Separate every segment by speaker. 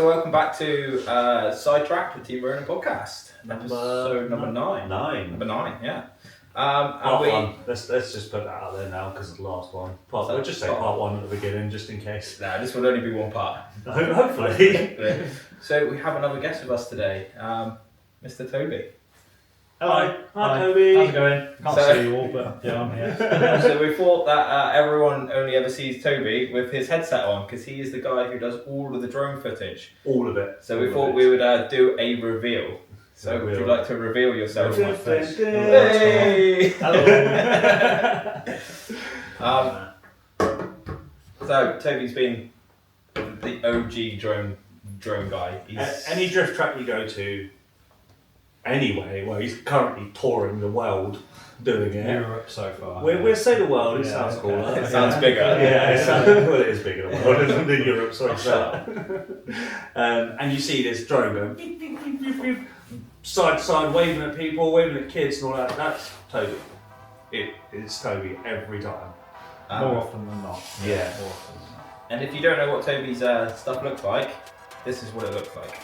Speaker 1: so welcome back to Sidetracked with Team Ronan podcast. Episode number 9. Number 9, yeah.
Speaker 2: Part 1. Let's just put that out there now because it's the last one. We'll just say part 1 at the beginning just in case.
Speaker 1: No, this will only be one part.
Speaker 2: Hopefully.
Speaker 1: So we have another guest with us today, Mr. Toby.
Speaker 3: Hello.
Speaker 2: Hi Toby.
Speaker 3: How's it going? Can't see you all, but yeah, I'm here.
Speaker 1: So we thought that everyone only ever sees Toby with his headset on because he is the guy who does all of the drone footage.
Speaker 2: All of it.
Speaker 1: So we thought we would do a reveal. So would you like to reveal yourself?
Speaker 3: My face.
Speaker 1: Hey!
Speaker 3: Hello.
Speaker 1: So Toby's been the OG drone guy.
Speaker 2: Any drift track you go to, anyway, well, he's currently touring the world doing it.
Speaker 3: Europe so far.
Speaker 2: We'll say the world, it sounds cooler.
Speaker 1: It sounds bigger.
Speaker 2: Yeah, well, it is bigger than Europe, sorry. And you see this drone going beep, beep, beep, beep, beep, side to side, waving at people, waving at kids and all that. That's Toby. It's Toby every time.
Speaker 3: More often than not.
Speaker 2: Yeah.
Speaker 3: More often than not.
Speaker 1: And if you don't know what Toby's stuff looks like, this is what it looks like.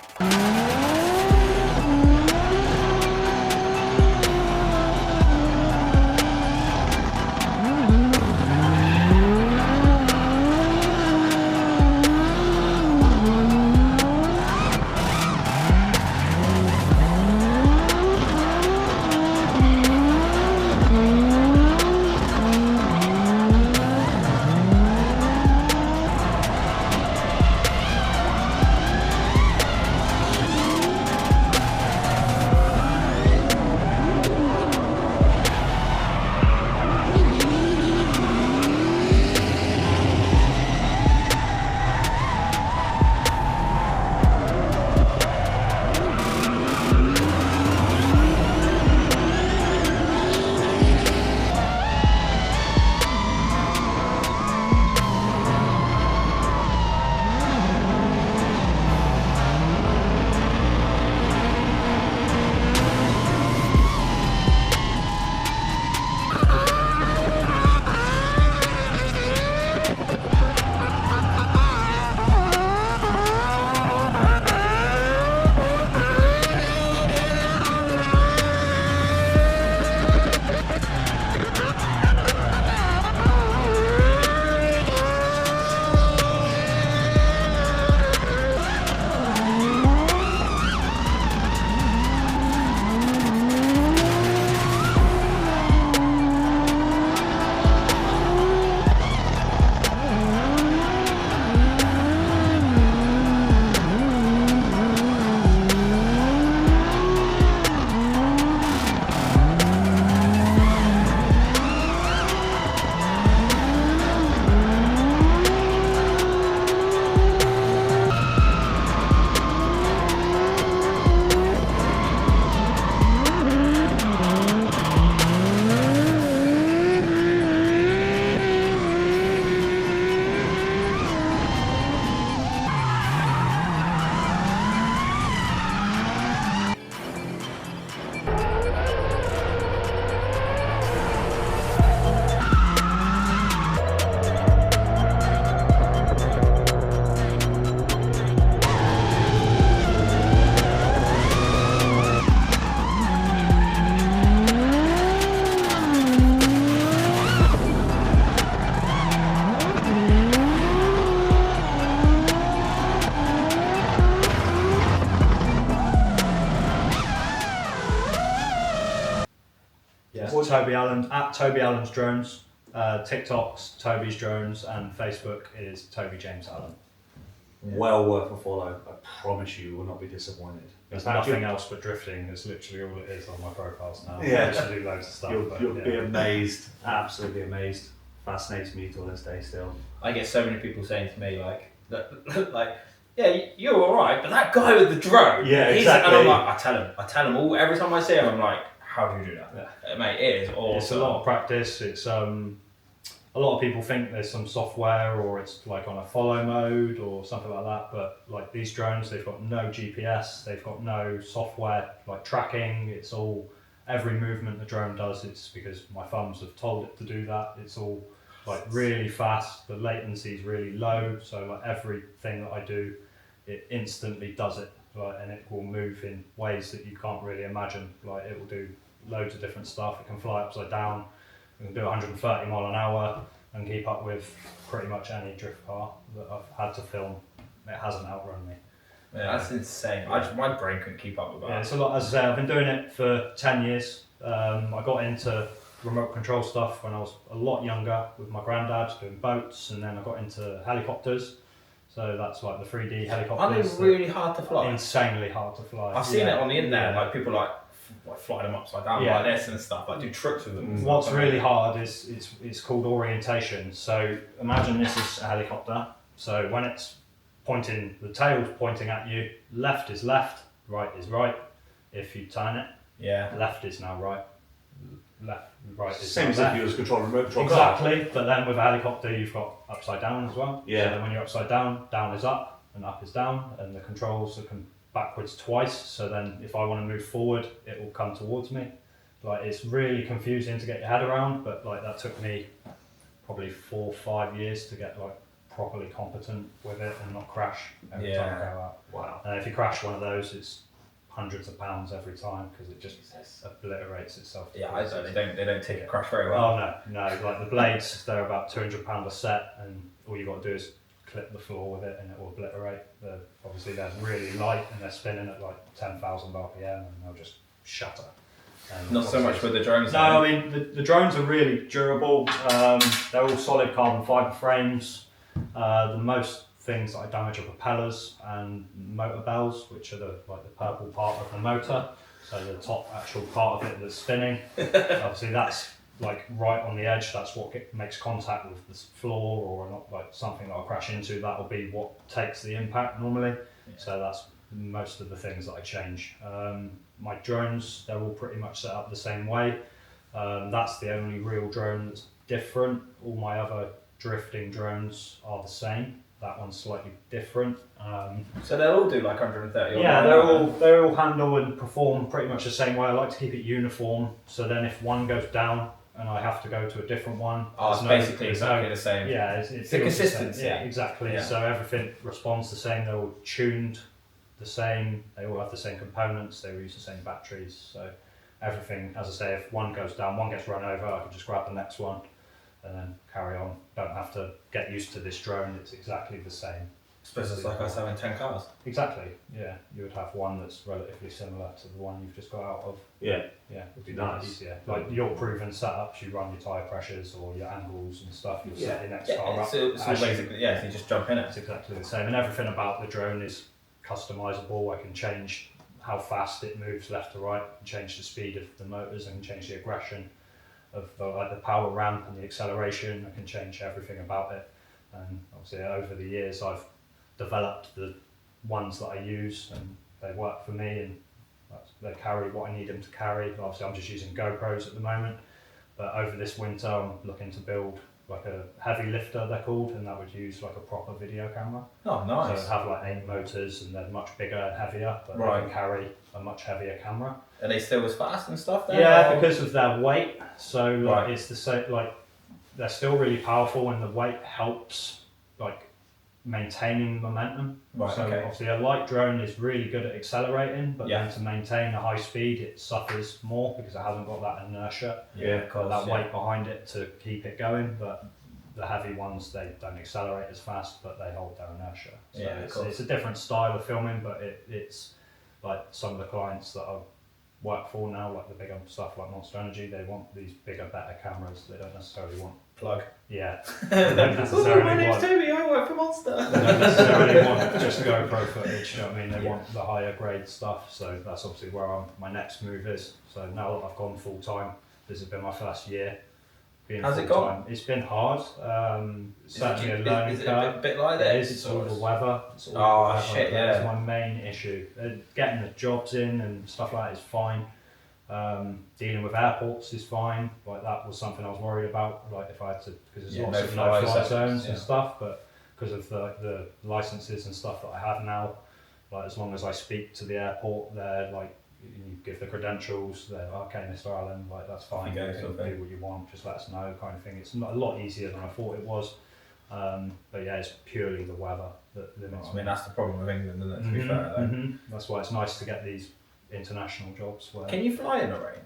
Speaker 3: Toby Allen, at Toby Allen's Drones. TikTok's Toby's Drones, and Facebook is Toby James Allen.
Speaker 2: Well worth a follow. I promise you will not be disappointed.
Speaker 3: There's nothing else but drifting. It's literally all it is on my profiles now.
Speaker 2: Yeah.
Speaker 3: I used to do loads of stuff.
Speaker 2: You'll be amazed. Absolutely amazed. Fascinates me to this day still.
Speaker 1: I get so many people saying to me like, yeah, you're all right, but that guy with the drone,
Speaker 2: yeah, exactly.
Speaker 1: And I'm like, I tell him all every time I see him, I'm like, how do you do that? Yeah. Mate, it is awesome.
Speaker 3: It's a lot of practice. It's a lot of people think there's some software or it's like on a follow mode or something like that, but like these drones, they've got no GPS, they've got no software like tracking. It's all, every movement the drone does, it's because my thumbs have told it to do that. It's all like really fast, the latency is really low, so like everything that I do it instantly does it, like, and it will move in ways that you can't really imagine. Like, it will do loads of different stuff. It can fly upside down. It can do 130 mile an hour and keep up with pretty much any drift car that I've had to film. It hasn't outrun me.
Speaker 1: Yeah, that's insane. My brain couldn't keep up with that.
Speaker 3: Yeah, it's a lot. As I say, I've been doing it for 10 years. I got into remote control stuff when I was a lot younger with my granddad doing boats, and then I got into helicopters. So that's like the 3D helicopters.
Speaker 1: Aren't they really hard to fly?
Speaker 3: Insanely hard to fly.
Speaker 1: I've seen it on the internet, like people like fly them upside down like this and stuff, like do tricks with them.
Speaker 3: What's really hard is it's called orientation. So imagine this is a helicopter. So when it's pointing, the tail's pointing at you, left is left, right is right. If you turn it, left is now right, right is
Speaker 2: same as
Speaker 3: left.
Speaker 2: if you was controlling a remote control
Speaker 3: Exactly, but then with a helicopter you've got upside down as well.
Speaker 2: Yeah.
Speaker 3: So then when you're upside down, down is up and up is down, and the controls can backwards twice. So then if I want to move forward, it will come towards me. Like, it's really confusing to get your head around, but like that took me probably 4 or 5 years to get like properly competent with it and not crash every time I go out.
Speaker 2: Wow.
Speaker 3: And if you crash one of those, it's hundreds of pounds every time because it just obliterates itself.
Speaker 1: Yeah, I don't. They don't take a crash very well.
Speaker 3: Oh no. Like the blades, they're about £200 a set, and all you got to do is clip the floor with it, and it will obliterate. Obviously, they're really light and they're spinning at like 10,000 RPM, and they'll just shatter.
Speaker 1: Not so much with the drones.
Speaker 3: No, I mean the drones are really durable. They're all solid carbon fibre frames. The most things that I damage are propellers and motor bells, which are the purple part of the motor. So the top actual part of it that's spinning. Obviously that's like right on the edge. That's what makes contact with the floor, or not like something that I'll crash into. That will be what takes the impact normally. Yeah. So that's most of the things that I change. My drones, they're all pretty much set up the same way. That's the only real drone that's different. All my other drifting drones are the same. That one's slightly different.
Speaker 1: So they'll all do like 130.
Speaker 3: Yeah, they all handle and perform pretty much the same way. I like to keep it uniform. So then if one goes down and I have to go to a different one,
Speaker 1: it's basically exactly the same.
Speaker 3: Yeah, it's
Speaker 1: the consistency.
Speaker 3: Yeah, exactly. Yeah. So everything responds the same. They're all tuned the same. They all have the same components. They all use the same batteries. So everything, as I say, if one goes down, one gets run over, I can just grab the next one and then carry on. Don't have to get used to this drone. It's exactly the same.
Speaker 1: I suppose it's like us having 10 cars.
Speaker 3: Exactly. Yeah, you would have one that's relatively similar to the one you've just got out of.
Speaker 2: Yeah.
Speaker 3: Yeah,
Speaker 2: would be nice.
Speaker 3: Easier. Like your proven setups, you run your tyre pressures or your angles and stuff. You'll set your next car up.
Speaker 1: So basically, so you just jump in it.
Speaker 3: It's exactly the same, and everything about the drone is customizable. I can change how fast it moves left to right, change the speed of the motors, and change the aggression of the power ramp and the acceleration. I can change everything about it, and obviously over the years I've developed the ones that I use, and they work for me, and they carry what I need them to carry. Obviously I'm just using GoPros at the moment, but over this winter I'm looking to build like a heavy lifter, they're called, and that would use like a proper video camera.
Speaker 1: Oh, nice.
Speaker 3: So it'd have like 8 motors, and they're much bigger and heavier, but they can carry a much heavier camera.
Speaker 1: Are they still as fast and stuff then?
Speaker 3: Yeah, because of their weight. So like it's the same. Like they're still really powerful, and the weight helps like maintaining momentum.
Speaker 1: Right.
Speaker 3: So obviously a light drone is really good at accelerating, but then to maintain a high speed, it suffers more because it hasn't got that inertia.
Speaker 1: Yeah, of course.
Speaker 3: That weight behind it to keep it going. But the heavy ones, they don't accelerate as fast, but they hold their inertia. So it's a different style of filming, but it's like some of the clients that I work for now, like the bigger stuff like Monster Energy, they want these bigger, better cameras. They don't necessarily want
Speaker 1: plug.
Speaker 3: Yeah. They don't necessarily
Speaker 1: my name's Toby, I work for Monster.
Speaker 3: They don't necessarily want just GoPro footage, you know what I mean? They want the higher grade stuff, so that's obviously where my next move is. So now that I've gone full time, this has been my first year.
Speaker 1: How's it gone?
Speaker 3: It's been hard. Certainly a learning curve.
Speaker 1: Is it a bit like this?
Speaker 3: It's all the weather. It's all
Speaker 1: Oh,
Speaker 3: the weather.
Speaker 1: shit, yeah.
Speaker 3: That's my main issue. Getting the jobs in and stuff like that is fine. Dealing with airports is fine. Like that was something I was worried about. Like if I had to, because there's lots of no-fly zones and stuff, but because of the licenses and stuff that I have now, like as long as I speak to the airport, they're like, you give the credentials, they're okay, Mr. Allen, like that's fine. You can do what you want, just let us know, kind of thing. It's not a lot easier than I thought it was. But yeah, it's purely the weather that limits
Speaker 1: I mean, that's the problem with England, isn't it? To be fair, though.
Speaker 3: That's why it's nice to get these international jobs where.
Speaker 1: Can you fly in the rain?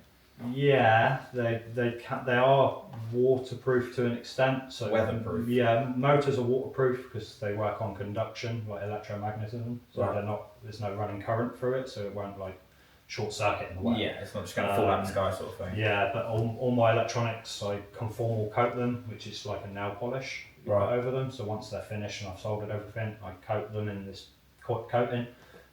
Speaker 3: Yeah, they are waterproof to an extent. So
Speaker 1: Weatherproof.
Speaker 3: Yeah, motors are waterproof because they work on conduction, like electromagnetism. So
Speaker 1: Right.
Speaker 3: they're not. There's no running current through it, so it won't like short circuit in the way.
Speaker 1: Yeah, it's not just going to fall out of the sky sort of thing.
Speaker 3: Yeah, but all my electronics, I conformal coat them, which is like a nail polish you
Speaker 1: Right.
Speaker 3: put over them. So once they're finished and I've soldered everything, I coat them in this coating,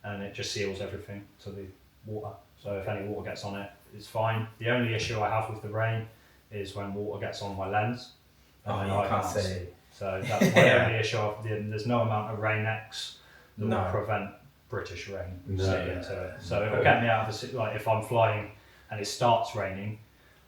Speaker 3: and it just seals everything to the water. So if any water gets on it, it's fine. The only issue I have with the rain is when water gets on my lens.
Speaker 1: Oh,
Speaker 3: then
Speaker 1: you
Speaker 3: I
Speaker 1: can't see.
Speaker 3: So that's my
Speaker 1: Yeah.
Speaker 3: only issue. There's no amount of Rain X that
Speaker 1: No.
Speaker 3: will prevent British rain
Speaker 2: No.
Speaker 3: sticking to it. So it'll get me out of the like if I'm flying and it starts raining,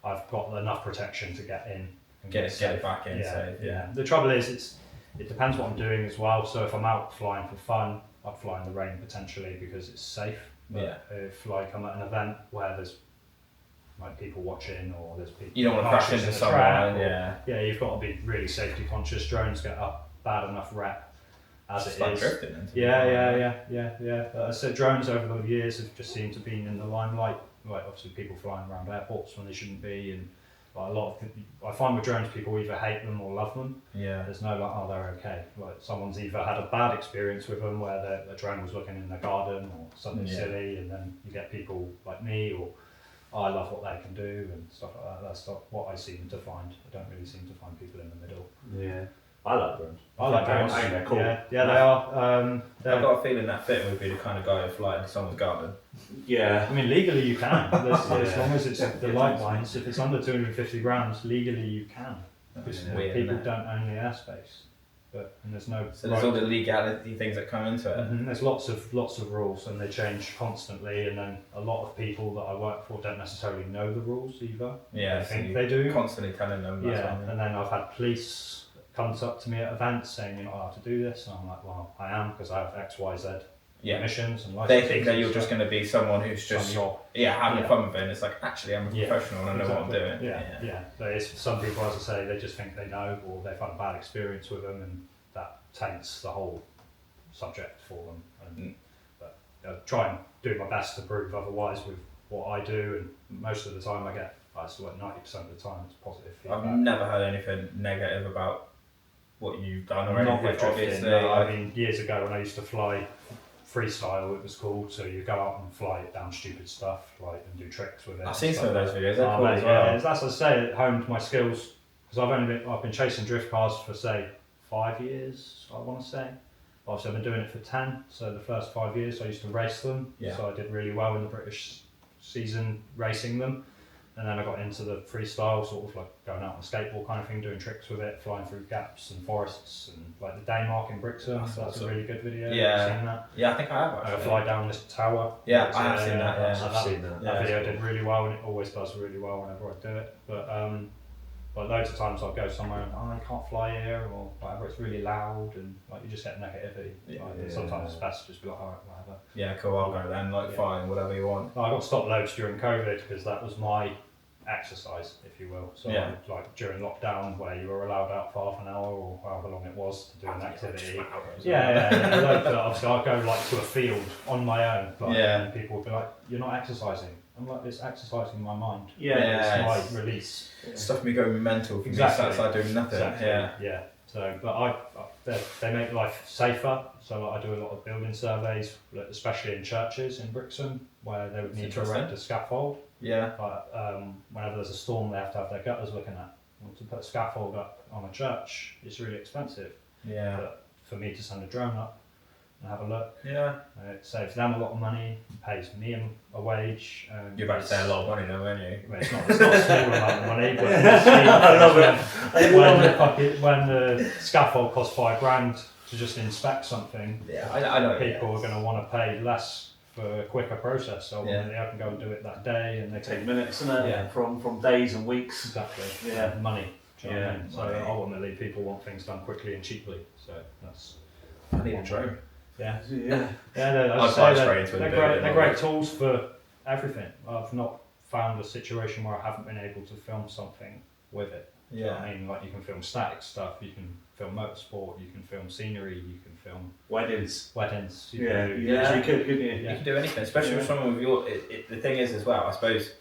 Speaker 3: I've got enough protection to get in and
Speaker 1: Get it
Speaker 3: safe.
Speaker 1: back in
Speaker 3: Yeah,
Speaker 1: safe.
Speaker 3: yeah. The trouble is, it depends what I'm doing as well. So if I'm out flying for fun, I'd fly in the rain potentially because it's safe. But
Speaker 1: Yeah.
Speaker 3: if like I'm at an event where there's like people watching or there's people,
Speaker 1: You don't want to crash
Speaker 3: marchers
Speaker 1: into
Speaker 3: in the track
Speaker 1: someone.
Speaker 3: or-
Speaker 1: Yeah.
Speaker 3: yeah, you've got to be really safety conscious. Drones get a bad enough rep as
Speaker 1: It's
Speaker 3: it
Speaker 1: like
Speaker 3: is.
Speaker 1: drifting. Isn't it?
Speaker 3: Yeah. So drones over the years have just seemed to be in the limelight. Like obviously people flying around airports when they shouldn't be, and like a lot of I find with drones people either hate them or love them.
Speaker 1: Yeah.
Speaker 3: There's no like, oh, they're okay. Like someone's either had a bad experience with them where the drone was looking in their garden or something
Speaker 1: Yeah.
Speaker 3: silly, and then you get people like me or oh, I love what they can do and stuff like that. That's not what I seem to find. I don't really seem to find people in the middle.
Speaker 2: Yeah. I like drones.
Speaker 3: I like drones.
Speaker 2: I think they're cool.
Speaker 3: Yeah, they are.
Speaker 1: I've
Speaker 3: They're,
Speaker 1: got a feeling that fit would be the kind of guy who fly into someone's garden.
Speaker 2: Yeah.
Speaker 3: I mean, legally you can. As
Speaker 2: Yeah.
Speaker 3: long as it's
Speaker 2: Yeah.
Speaker 3: the light lines. If it's under 250 grams, legally you can. Because
Speaker 1: It's weird,
Speaker 3: people
Speaker 1: isn't it?
Speaker 3: don't own the airspace. And there's no.
Speaker 1: So there's all the legality things that come into it.
Speaker 3: There's lots of rules, and they change constantly. And then a lot of people that I work for don't necessarily know the rules either.
Speaker 1: Yeah,
Speaker 3: I
Speaker 1: so
Speaker 3: think
Speaker 1: you
Speaker 3: they do.
Speaker 1: Constantly telling them. That's
Speaker 3: Yeah,
Speaker 1: what I mean.
Speaker 3: and then I've had police come up to me at events saying you're not allowed to do this, and I'm like, well, I am because I have X, Y, Z
Speaker 1: Yeah.
Speaker 3: permissions and
Speaker 1: They
Speaker 3: licenses.
Speaker 1: think that you're just going to be someone who's just
Speaker 3: job.
Speaker 1: having
Speaker 3: Yeah.
Speaker 1: fun with it. And it's like actually I'm a
Speaker 3: Yeah,
Speaker 1: professional and I know what I'm
Speaker 3: Exactly.
Speaker 1: doing.
Speaker 3: Yeah. So it's, some people, as I say, they just think they know, or they've had a bad experience with them, and that taints the whole subject for them. And but I try and do my best to prove otherwise with what I do, and most of the time I get, it's like 90% of the time it's positive feedback.
Speaker 1: I've never heard anything negative about what you've done or
Speaker 3: Not
Speaker 1: anything.
Speaker 3: with drifting.
Speaker 1: Obviously,
Speaker 3: No,
Speaker 1: like-
Speaker 3: I mean, years ago when I used to fly freestyle, it was called. So you go out and fly it down stupid stuff, like and do tricks with it.
Speaker 1: I've
Speaker 3: and
Speaker 1: seen
Speaker 3: stuff
Speaker 1: some of those
Speaker 3: like
Speaker 1: videos.
Speaker 3: that.
Speaker 1: They're cool
Speaker 3: Mate,
Speaker 1: as well.
Speaker 3: That's as I say, it honed my skills because I've been chasing drift cars for say 5 years. I want to say. Obviously, I've been doing it for 10. So the first 5 years, I used to race them.
Speaker 1: Yeah.
Speaker 3: So I did really well in the British season racing them. And then I got into the freestyle, sort of like going out on a skateboard kind of thing, doing tricks with it, flying through gaps and forests, and like the Daymark in Brixham.
Speaker 1: That's
Speaker 3: That's
Speaker 1: awesome.
Speaker 3: a really good video.
Speaker 1: Yeah.
Speaker 3: Have you seen that?
Speaker 1: Yeah, I think I have
Speaker 3: I
Speaker 1: actually.
Speaker 3: fly down this tower.
Speaker 1: Yeah, I have seen that, yeah.
Speaker 2: I've seen that.
Speaker 3: That
Speaker 1: Yeah.
Speaker 3: video did really well, and it always does really well whenever I do it. But loads of times I'll go somewhere and you can't fly here or whatever. It's really loud, and like you just get negativity.
Speaker 1: Yeah.
Speaker 3: Like, and sometimes it's best to just be like, alright, whatever.
Speaker 1: Yeah, cool. I'll go then. Like,
Speaker 3: Yeah.
Speaker 1: fine, whatever you want.
Speaker 3: I got stopped loads during COVID because that was my exercise, if you will. So
Speaker 1: Yeah.
Speaker 3: like during lockdown, where you were allowed out for half an hour or however long it was to do an activity.
Speaker 1: Hours.
Speaker 3: Like, obviously, I'd go like to a field on my own, like,
Speaker 1: Yeah.
Speaker 3: and people would be like, "You're not exercising." I'm like, "It's exercising my mind.
Speaker 1: Yeah,
Speaker 3: It's my release."
Speaker 1: Stuff me going mental for
Speaker 3: Exactly.
Speaker 1: me. So outside doing nothing.
Speaker 3: Exactly.
Speaker 1: Yeah.
Speaker 3: Yeah. So, but they make life safer. So like, I do a lot of building surveys, especially in churches in Brixham, where they would
Speaker 1: That's
Speaker 3: need to
Speaker 1: interesting.
Speaker 3: erect a scaffold.
Speaker 1: Yeah.
Speaker 3: But whenever there's a storm, they have to have their gutters looking at. And to put a scaffold up on a church, it's really expensive.
Speaker 1: Yeah.
Speaker 3: But for me to send a drone up and have a look,
Speaker 1: Yeah.
Speaker 3: it saves them a lot of money, pays me a wage.
Speaker 1: You're about to say a lot of money now, aren't you?
Speaker 3: Well, it's not a small amount of money, but
Speaker 2: I love
Speaker 3: when the scaffold costs £5,000 to just inspect something,
Speaker 1: Yeah, I know.
Speaker 3: people are going to want to pay less for a quicker process. So
Speaker 1: Yeah.
Speaker 3: I can go and do it that day, and they
Speaker 2: Take minutes, isn't it?
Speaker 1: Yeah.
Speaker 2: From days and weeks.
Speaker 3: exactly
Speaker 2: Yeah.
Speaker 3: money. Do you know what I
Speaker 2: Yeah,
Speaker 3: mean? So
Speaker 1: money.
Speaker 3: ultimately, people want things done quickly and cheaply. So that's
Speaker 1: I need a drone.
Speaker 3: yeah.
Speaker 2: Yeah.
Speaker 3: Yeah, they're,
Speaker 1: I'd fly straight into
Speaker 3: they're
Speaker 1: the
Speaker 3: great.
Speaker 1: building,
Speaker 3: They're
Speaker 1: aren't
Speaker 3: great tools for everything. I've not found a situation where I haven't been able to film something with it. You know what I mean? Like you can film static stuff, you can film motorsport, you can film scenery, you can film
Speaker 2: weddings.
Speaker 3: You
Speaker 2: Yeah,
Speaker 3: can do,
Speaker 2: you could, couldn't you?
Speaker 1: You can do anything, especially with someone with your. The thing is, as well, I suppose,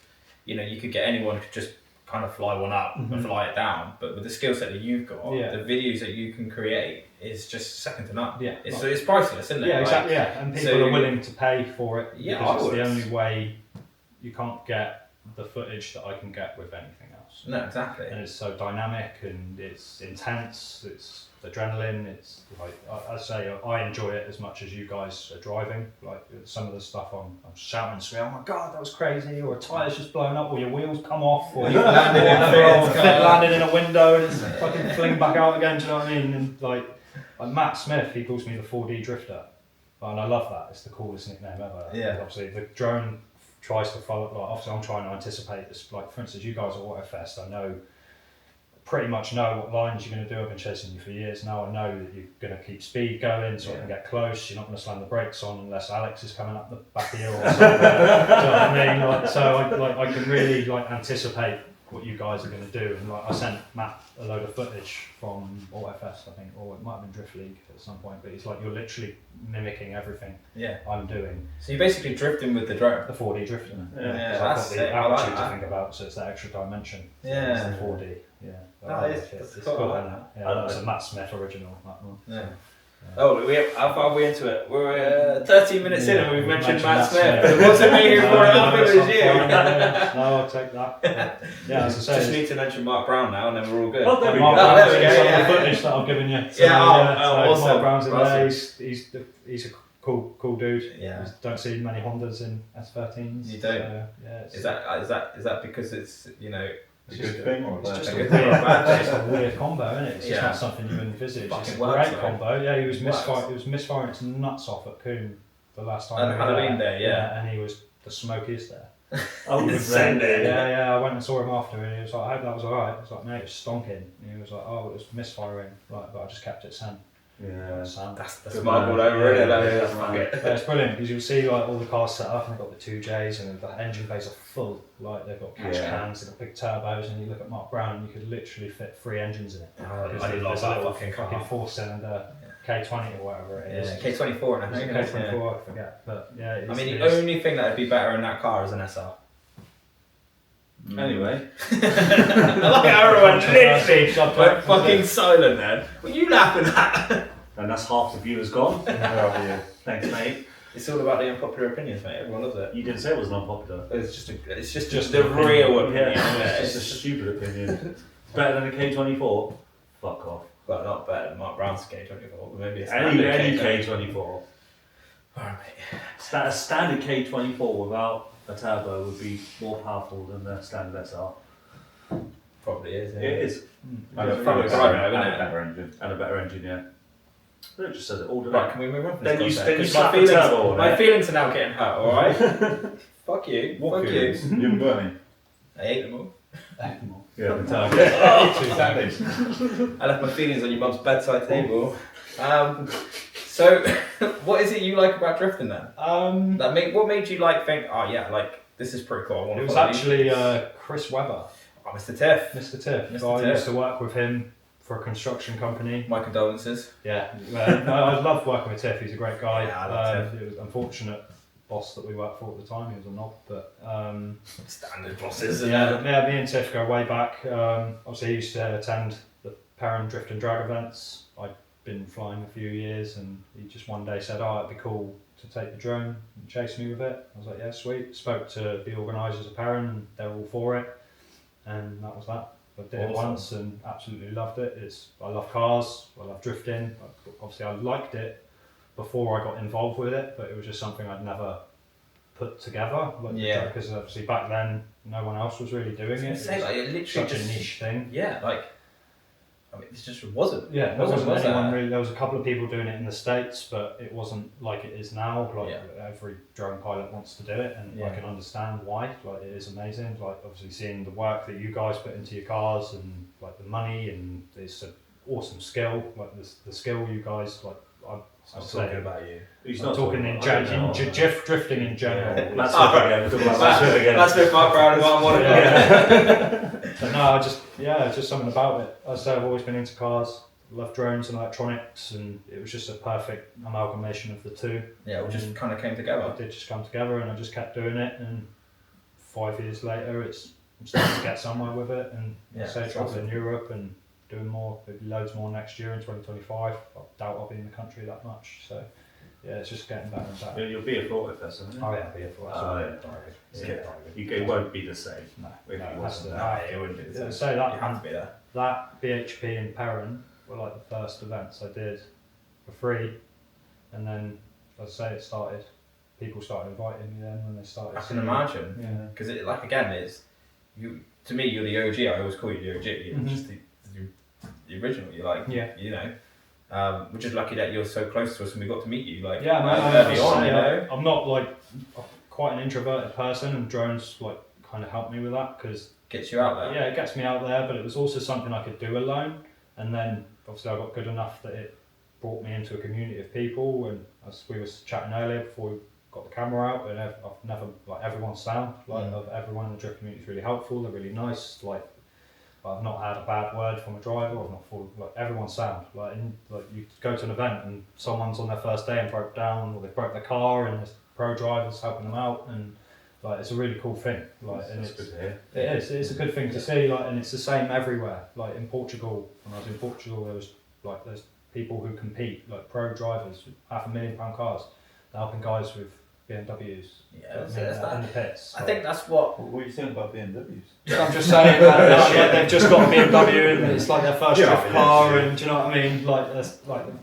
Speaker 1: you know, you could get anyone who could just kind of fly one up and fly it down, but with the skill set that you've got, the videos that you can create is just second to none.
Speaker 3: Yeah,
Speaker 1: it's priceless, isn't it?
Speaker 3: Yeah, exactly. Yeah, and people are willing to pay for it.
Speaker 1: Yeah,
Speaker 3: because it's the only way. You can't get the footage that I can get with anything else.
Speaker 1: No, exactly.
Speaker 3: And it's so dynamic and it's intense. It's adrenaline. It's like I say, I enjoy it as much as you guys are driving. Like some of the stuff I'm shouting and screaming, "Oh my god, that was crazy!" Or a tire's just blown up, or your wheels come off, or you landed in a window and it's fucking fling back out again. Do you know what I mean? And like Matt Smith, he calls me the 4D drifter, and I love that. It's the coolest nickname ever.
Speaker 1: Yeah.
Speaker 3: Obviously, the drone tries to follow. Like obviously, I'm trying to anticipate this. Like for instance, you guys at Autofest, I pretty much know what lines you're going to do. I've been chasing you for years now. I know that you're going to keep speed going so I can get close. You're not going to slam the brakes on unless Alex is coming up the back here or something. Do you know what I mean? Like, so I can really like anticipate what you guys are going to do. And like I sent Matt a load of footage from Autofest, I think, or it might have been Drift League at some point. But it's like you're literally mimicking everything I'm doing.
Speaker 1: So you're basically drifting with the drone.
Speaker 3: The 4D drifting.
Speaker 1: Yeah,
Speaker 3: I've got the altitude to think about, so it's that extra dimension.
Speaker 1: Yeah.
Speaker 3: It's the 4D. Yeah.
Speaker 1: That's
Speaker 3: it's
Speaker 1: cool.
Speaker 3: cool, isn't it? Yeah, that's a Matt Smith original. That one.
Speaker 1: Yeah. Oh, how far are we into it? We're 13 minutes in and we've mentioned Matt Smith. It wasn't me who brought it up, it was you.
Speaker 3: No, I'll take that. Yeah, as I say,
Speaker 1: just need to mention Mark Brown now and then we're all good.
Speaker 2: Oh, there we
Speaker 3: Mark
Speaker 2: go.
Speaker 3: Brown's
Speaker 1: There we
Speaker 3: in
Speaker 1: go,
Speaker 3: some
Speaker 1: yeah.
Speaker 3: of the footage that I've given you. So,
Speaker 1: awesome.
Speaker 3: Mark Brown's in there.
Speaker 1: Awesome.
Speaker 3: He's a cool dude.
Speaker 1: Yeah.
Speaker 3: You don't see many Hondas in S13s.
Speaker 1: You don't.
Speaker 3: So, yeah,
Speaker 1: Is that because it's, you know,
Speaker 4: It's a good thing or a
Speaker 3: It's
Speaker 4: bad
Speaker 3: just
Speaker 4: thing?
Speaker 3: a weird, it's a weird combo, isn't it? It's just
Speaker 1: Yeah.
Speaker 3: not something you envisage.
Speaker 1: Fucking
Speaker 3: It's a
Speaker 1: works,
Speaker 3: great
Speaker 1: though.
Speaker 3: combo. Yeah, he was
Speaker 1: Works.
Speaker 3: misfiring its nuts off at Coombe the last time.
Speaker 1: On
Speaker 3: we were
Speaker 1: Halloween Day, yeah.
Speaker 3: and he was the smokiest there.
Speaker 2: Oh,
Speaker 3: He was
Speaker 1: Send
Speaker 3: there.
Speaker 1: it.
Speaker 3: Yeah, I went and saw him after, and he was like, "I hope that was alright." I was like, "No, it was stonking." And he was like, "Oh, it was misfiring, like, but I just kept it sand."
Speaker 2: Yeah.
Speaker 3: Sand.
Speaker 1: That's
Speaker 2: Good
Speaker 1: smart all
Speaker 2: man.
Speaker 1: over it.
Speaker 2: Yeah,
Speaker 1: Fuck
Speaker 2: yeah.
Speaker 1: it.
Speaker 3: But it's brilliant because you'll see like all the cars set up and they've got the 2Js and the engine bays are full. Like they've got catch cans, they've got big turbos, and you look at Mark Brown, you could literally fit 3 engines in it. Because
Speaker 1: I
Speaker 3: there's
Speaker 1: love
Speaker 3: a
Speaker 1: that
Speaker 3: little
Speaker 1: fucking car.
Speaker 3: 4-cylinder K20 or whatever it is.
Speaker 1: Yeah, K24 I
Speaker 3: Is it
Speaker 1: think.
Speaker 3: K24? I forget. But yeah,
Speaker 1: I mean, the only thing that would be better in that car is an SR.
Speaker 2: Anyway.
Speaker 1: I like how everyone literally
Speaker 3: Subject,
Speaker 1: went fucking silent then. What are you laughing at?
Speaker 2: And that's half the viewers gone.
Speaker 4: Yeah.
Speaker 2: Thanks, mate.
Speaker 1: It's all about the unpopular opinions, mate. Everyone loves it.
Speaker 2: You didn't say it was unpopular.
Speaker 1: It's just the real opinion.
Speaker 2: Yeah, it's just a stupid opinion. It's better than a K24. Fuck off.
Speaker 1: Well, not better than Mark Brown's K24, but maybe it's
Speaker 2: Any K24.
Speaker 1: Alright, mate.
Speaker 2: A standard K24 without a turbo would be more powerful than the standard SR.
Speaker 1: Probably is. Yeah.
Speaker 2: It is.
Speaker 4: And a
Speaker 1: Probably
Speaker 4: better
Speaker 1: driving over, isn't it?
Speaker 4: better engine.
Speaker 2: And a better engine, yeah. But it just says it all, doesn't
Speaker 1: Right,
Speaker 2: it?
Speaker 1: can we move on from
Speaker 2: Then
Speaker 1: this
Speaker 2: you-
Speaker 1: concept?
Speaker 2: then you
Speaker 1: 'Cause
Speaker 2: slap the turbo on
Speaker 1: my
Speaker 2: it.
Speaker 1: feelings are now getting hurt, alright? Fuck you.
Speaker 4: What
Speaker 1: Fuck
Speaker 4: feelings?
Speaker 1: you.
Speaker 4: You and Bernie?
Speaker 1: I hate them all.
Speaker 2: Yeah, the turbo.
Speaker 4: Two standards.
Speaker 1: I left my feelings on your mum's bedside table. So, what is it you like about drifting then? What made you think, oh yeah, like this is pretty cool. I want
Speaker 3: It
Speaker 1: to
Speaker 3: was
Speaker 1: follow
Speaker 3: actually Chris Webber,
Speaker 1: Oh, Mr. Tiff.
Speaker 3: Mr. Tiff.
Speaker 1: Mr.
Speaker 3: So I
Speaker 1: Tiff.
Speaker 3: used to work with him for a construction company.
Speaker 1: My condolences.
Speaker 3: Yeah, I love working with Tiff. He's a great guy.
Speaker 1: Yeah, I love
Speaker 3: It was unfortunate boss that we worked for at the time. He was a knob, but
Speaker 1: Standard bosses.
Speaker 3: yeah, me and Tiff go way back. Obviously, he used to attend the Perrin Drift and Drag events. I'd been flying a few years, and he just one day said, "Oh, it'd be cool to take the drone and chase me with it." I was like, "Yeah, sweet." Spoke to the organisers of Perrin, and they're all for it, and that was that. I did it
Speaker 1: Awesome.
Speaker 3: once and absolutely loved it. I love cars, I love drifting. Obviously, I liked it before I got involved with it, but it was just something I'd never put together.
Speaker 1: Yeah.
Speaker 3: Because obviously back then, no one else was really doing it.
Speaker 1: Say,
Speaker 3: It
Speaker 1: like, it
Speaker 3: was
Speaker 1: literally
Speaker 3: such
Speaker 1: just
Speaker 3: a niche thing.
Speaker 1: Yeah, it just wasn't.
Speaker 3: Yeah, there wasn't
Speaker 1: was
Speaker 3: anyone
Speaker 1: there?
Speaker 3: really. There was a couple of people doing it in the States, but it wasn't like it is now. Like
Speaker 1: Yeah.
Speaker 3: every drone pilot wants to do it, and I
Speaker 1: Yeah.
Speaker 3: can understand why. Like it is amazing. Like obviously seeing the work that you guys put into your cars, and like the money, and it's an awesome skill. Like the skill you guys like.
Speaker 2: I'm talking about you. He's
Speaker 3: I'm
Speaker 2: not
Speaker 3: talking in drifting in general.
Speaker 2: That's again.
Speaker 1: That's a bit far proud of what I want to go.
Speaker 3: But no, just something about it. As I say, I've always been into cars, love drones and electronics, and it was just a perfect amalgamation of the two.
Speaker 1: Yeah, it just kind of came together.
Speaker 3: It did just come together, and I just kept doing it. And 5 years later, I'm starting to get somewhere with it, and traveling Europe and doing more, maybe loads more next year in 2025. I doubt I'll be in the country that much. So yeah, it's just getting better and better.
Speaker 2: You'll be a Florida person, won't you?
Speaker 3: Oh yeah, I'll be a Florida.
Speaker 2: It won't be the same.
Speaker 3: No,
Speaker 2: If it wasn't.
Speaker 1: It wouldn't be the same.
Speaker 3: So that
Speaker 1: You have to be there.
Speaker 3: That BHP and Perrin were like the first events I did for free, and then as I say, people started inviting me then when they started.
Speaker 1: I can imagine.
Speaker 3: Yeah.
Speaker 1: Because it's you. To me, you're the OG. I always call you the OG. You're just the original. You're like, you know. We're just lucky that you're so close to us and we got to meet you. Like, early on, you know.
Speaker 3: I'm not I'm quite an introverted person, and drones like kind of help me with that because
Speaker 1: gets you out there.
Speaker 3: Yeah, it gets me out there, but it was also something I could do alone. And then obviously I got good enough that it brought me into a community of people. And as we were chatting earlier before we got the camera out, and I've never everyone's sound of everyone in the drift community is really helpful. They're really nice. Like I've not had a bad word from a driver. I've not everyone's sound. You go to an event and someone's on their first day and broke down, or they broke their car, and there's pro drivers helping them out, and it's a really cool thing.
Speaker 2: It's good to hear.
Speaker 3: It is. It's a good thing to see. And it's the same everywhere. Like in Portugal, when I was in Portugal, there's people who compete, like pro drivers with £500,000 cars. They're helping guys with BMWs.
Speaker 1: Yeah,
Speaker 3: in the pits.
Speaker 1: I think that's what.
Speaker 4: What are you saying about BMWs?
Speaker 3: I'm just saying that they've just got a BMW and it's like their first drift car, and do you know what I mean?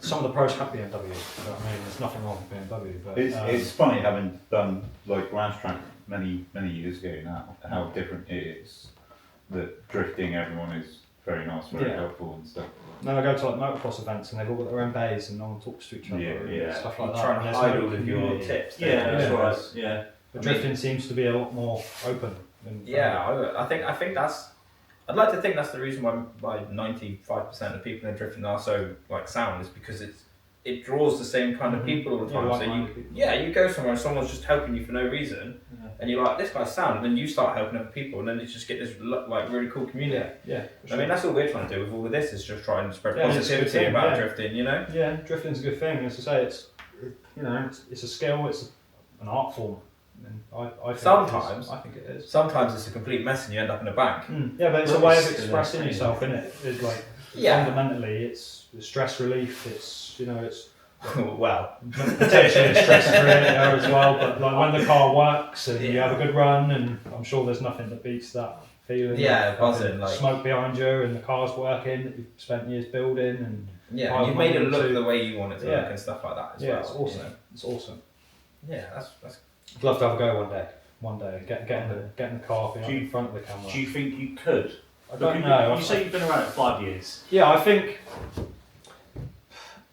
Speaker 3: Some of the pros have BMWs. You know what I mean? There's nothing wrong with BMW, but
Speaker 4: it's funny having done like Racetrack many years ago now, how different it is. That drifting, everyone is very nice, very helpful and stuff.
Speaker 3: Then I go to motocross events and they've all got their own bays and no one talks to each other and stuff like that.
Speaker 1: Trying to hide all of your tips.
Speaker 2: That's right. Yeah.
Speaker 3: But drifting seems to be a lot more open.
Speaker 1: I think that's. I'd like to think that's the reason why 95% of people in drifting are so sound, is because it draws the same kind of people all the time. You go somewhere and someone's just helping you for no reason, and you're like, this guy's sound, and then you start helping other people, and then you just get this really cool community.
Speaker 3: Yeah.
Speaker 1: I mean, that's all we're trying to do with all of this, is just try and spread positivity about drifting. You know.
Speaker 3: Yeah, drifting's a good thing. As I say, it's a skill. It's an art form. And I think it is.
Speaker 1: Sometimes it's a complete mess and you end up in a bank.
Speaker 3: Yeah, but it's a way of expressing yourself, isn't it? It's fundamentally, it's stress relief. It's
Speaker 1: well,
Speaker 3: potentially a stress creator as well. But when the car works and you have a good run, and I'm sure there's nothing that beats that feeling.
Speaker 1: Yeah, buzzing,
Speaker 3: smoke behind you and the car's working that you've spent years building, and
Speaker 1: you've made it look the way you want it to look and stuff like that as well.
Speaker 3: It's awesome. It's awesome.
Speaker 1: Yeah, that's.
Speaker 3: I'd love to have a go one day. Get in the car, be in front of the camera.
Speaker 2: Do you think you could?
Speaker 3: I don't know.
Speaker 2: You say you've been around it 5 years.
Speaker 3: Yeah, I think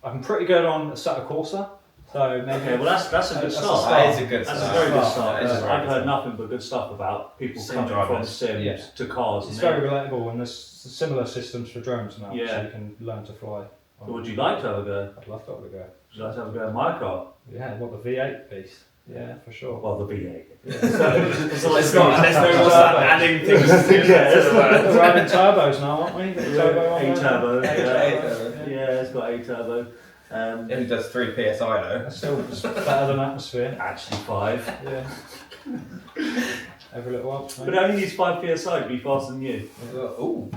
Speaker 3: I'm pretty good on a set of Corsa. So maybe.
Speaker 2: Okay, well that's a good start.
Speaker 1: That is a good
Speaker 2: start.
Speaker 1: That's
Speaker 2: a very good start. I've heard nothing but good stuff about people coming from sims to cars.
Speaker 3: It's very relatable, and there's similar systems for drones now, so you can learn to fly.
Speaker 2: Would you like to have a go?
Speaker 3: I'd love to have a go.
Speaker 2: Would you like to have a go in my car?
Speaker 3: Yeah, the V8 beast. Yeah, for sure.
Speaker 2: Well, the V8.
Speaker 1: There's no more adding things.
Speaker 3: We're adding turbos now, aren't we?
Speaker 2: A-turbo. Yeah, it's got A-turbo.
Speaker 1: It only does 3 PSI though.
Speaker 3: Still better than atmosphere.
Speaker 2: Actually 5.
Speaker 3: Yeah. Every little while.
Speaker 2: But it only needs 5 PSI to be faster than you.
Speaker 1: Ooh,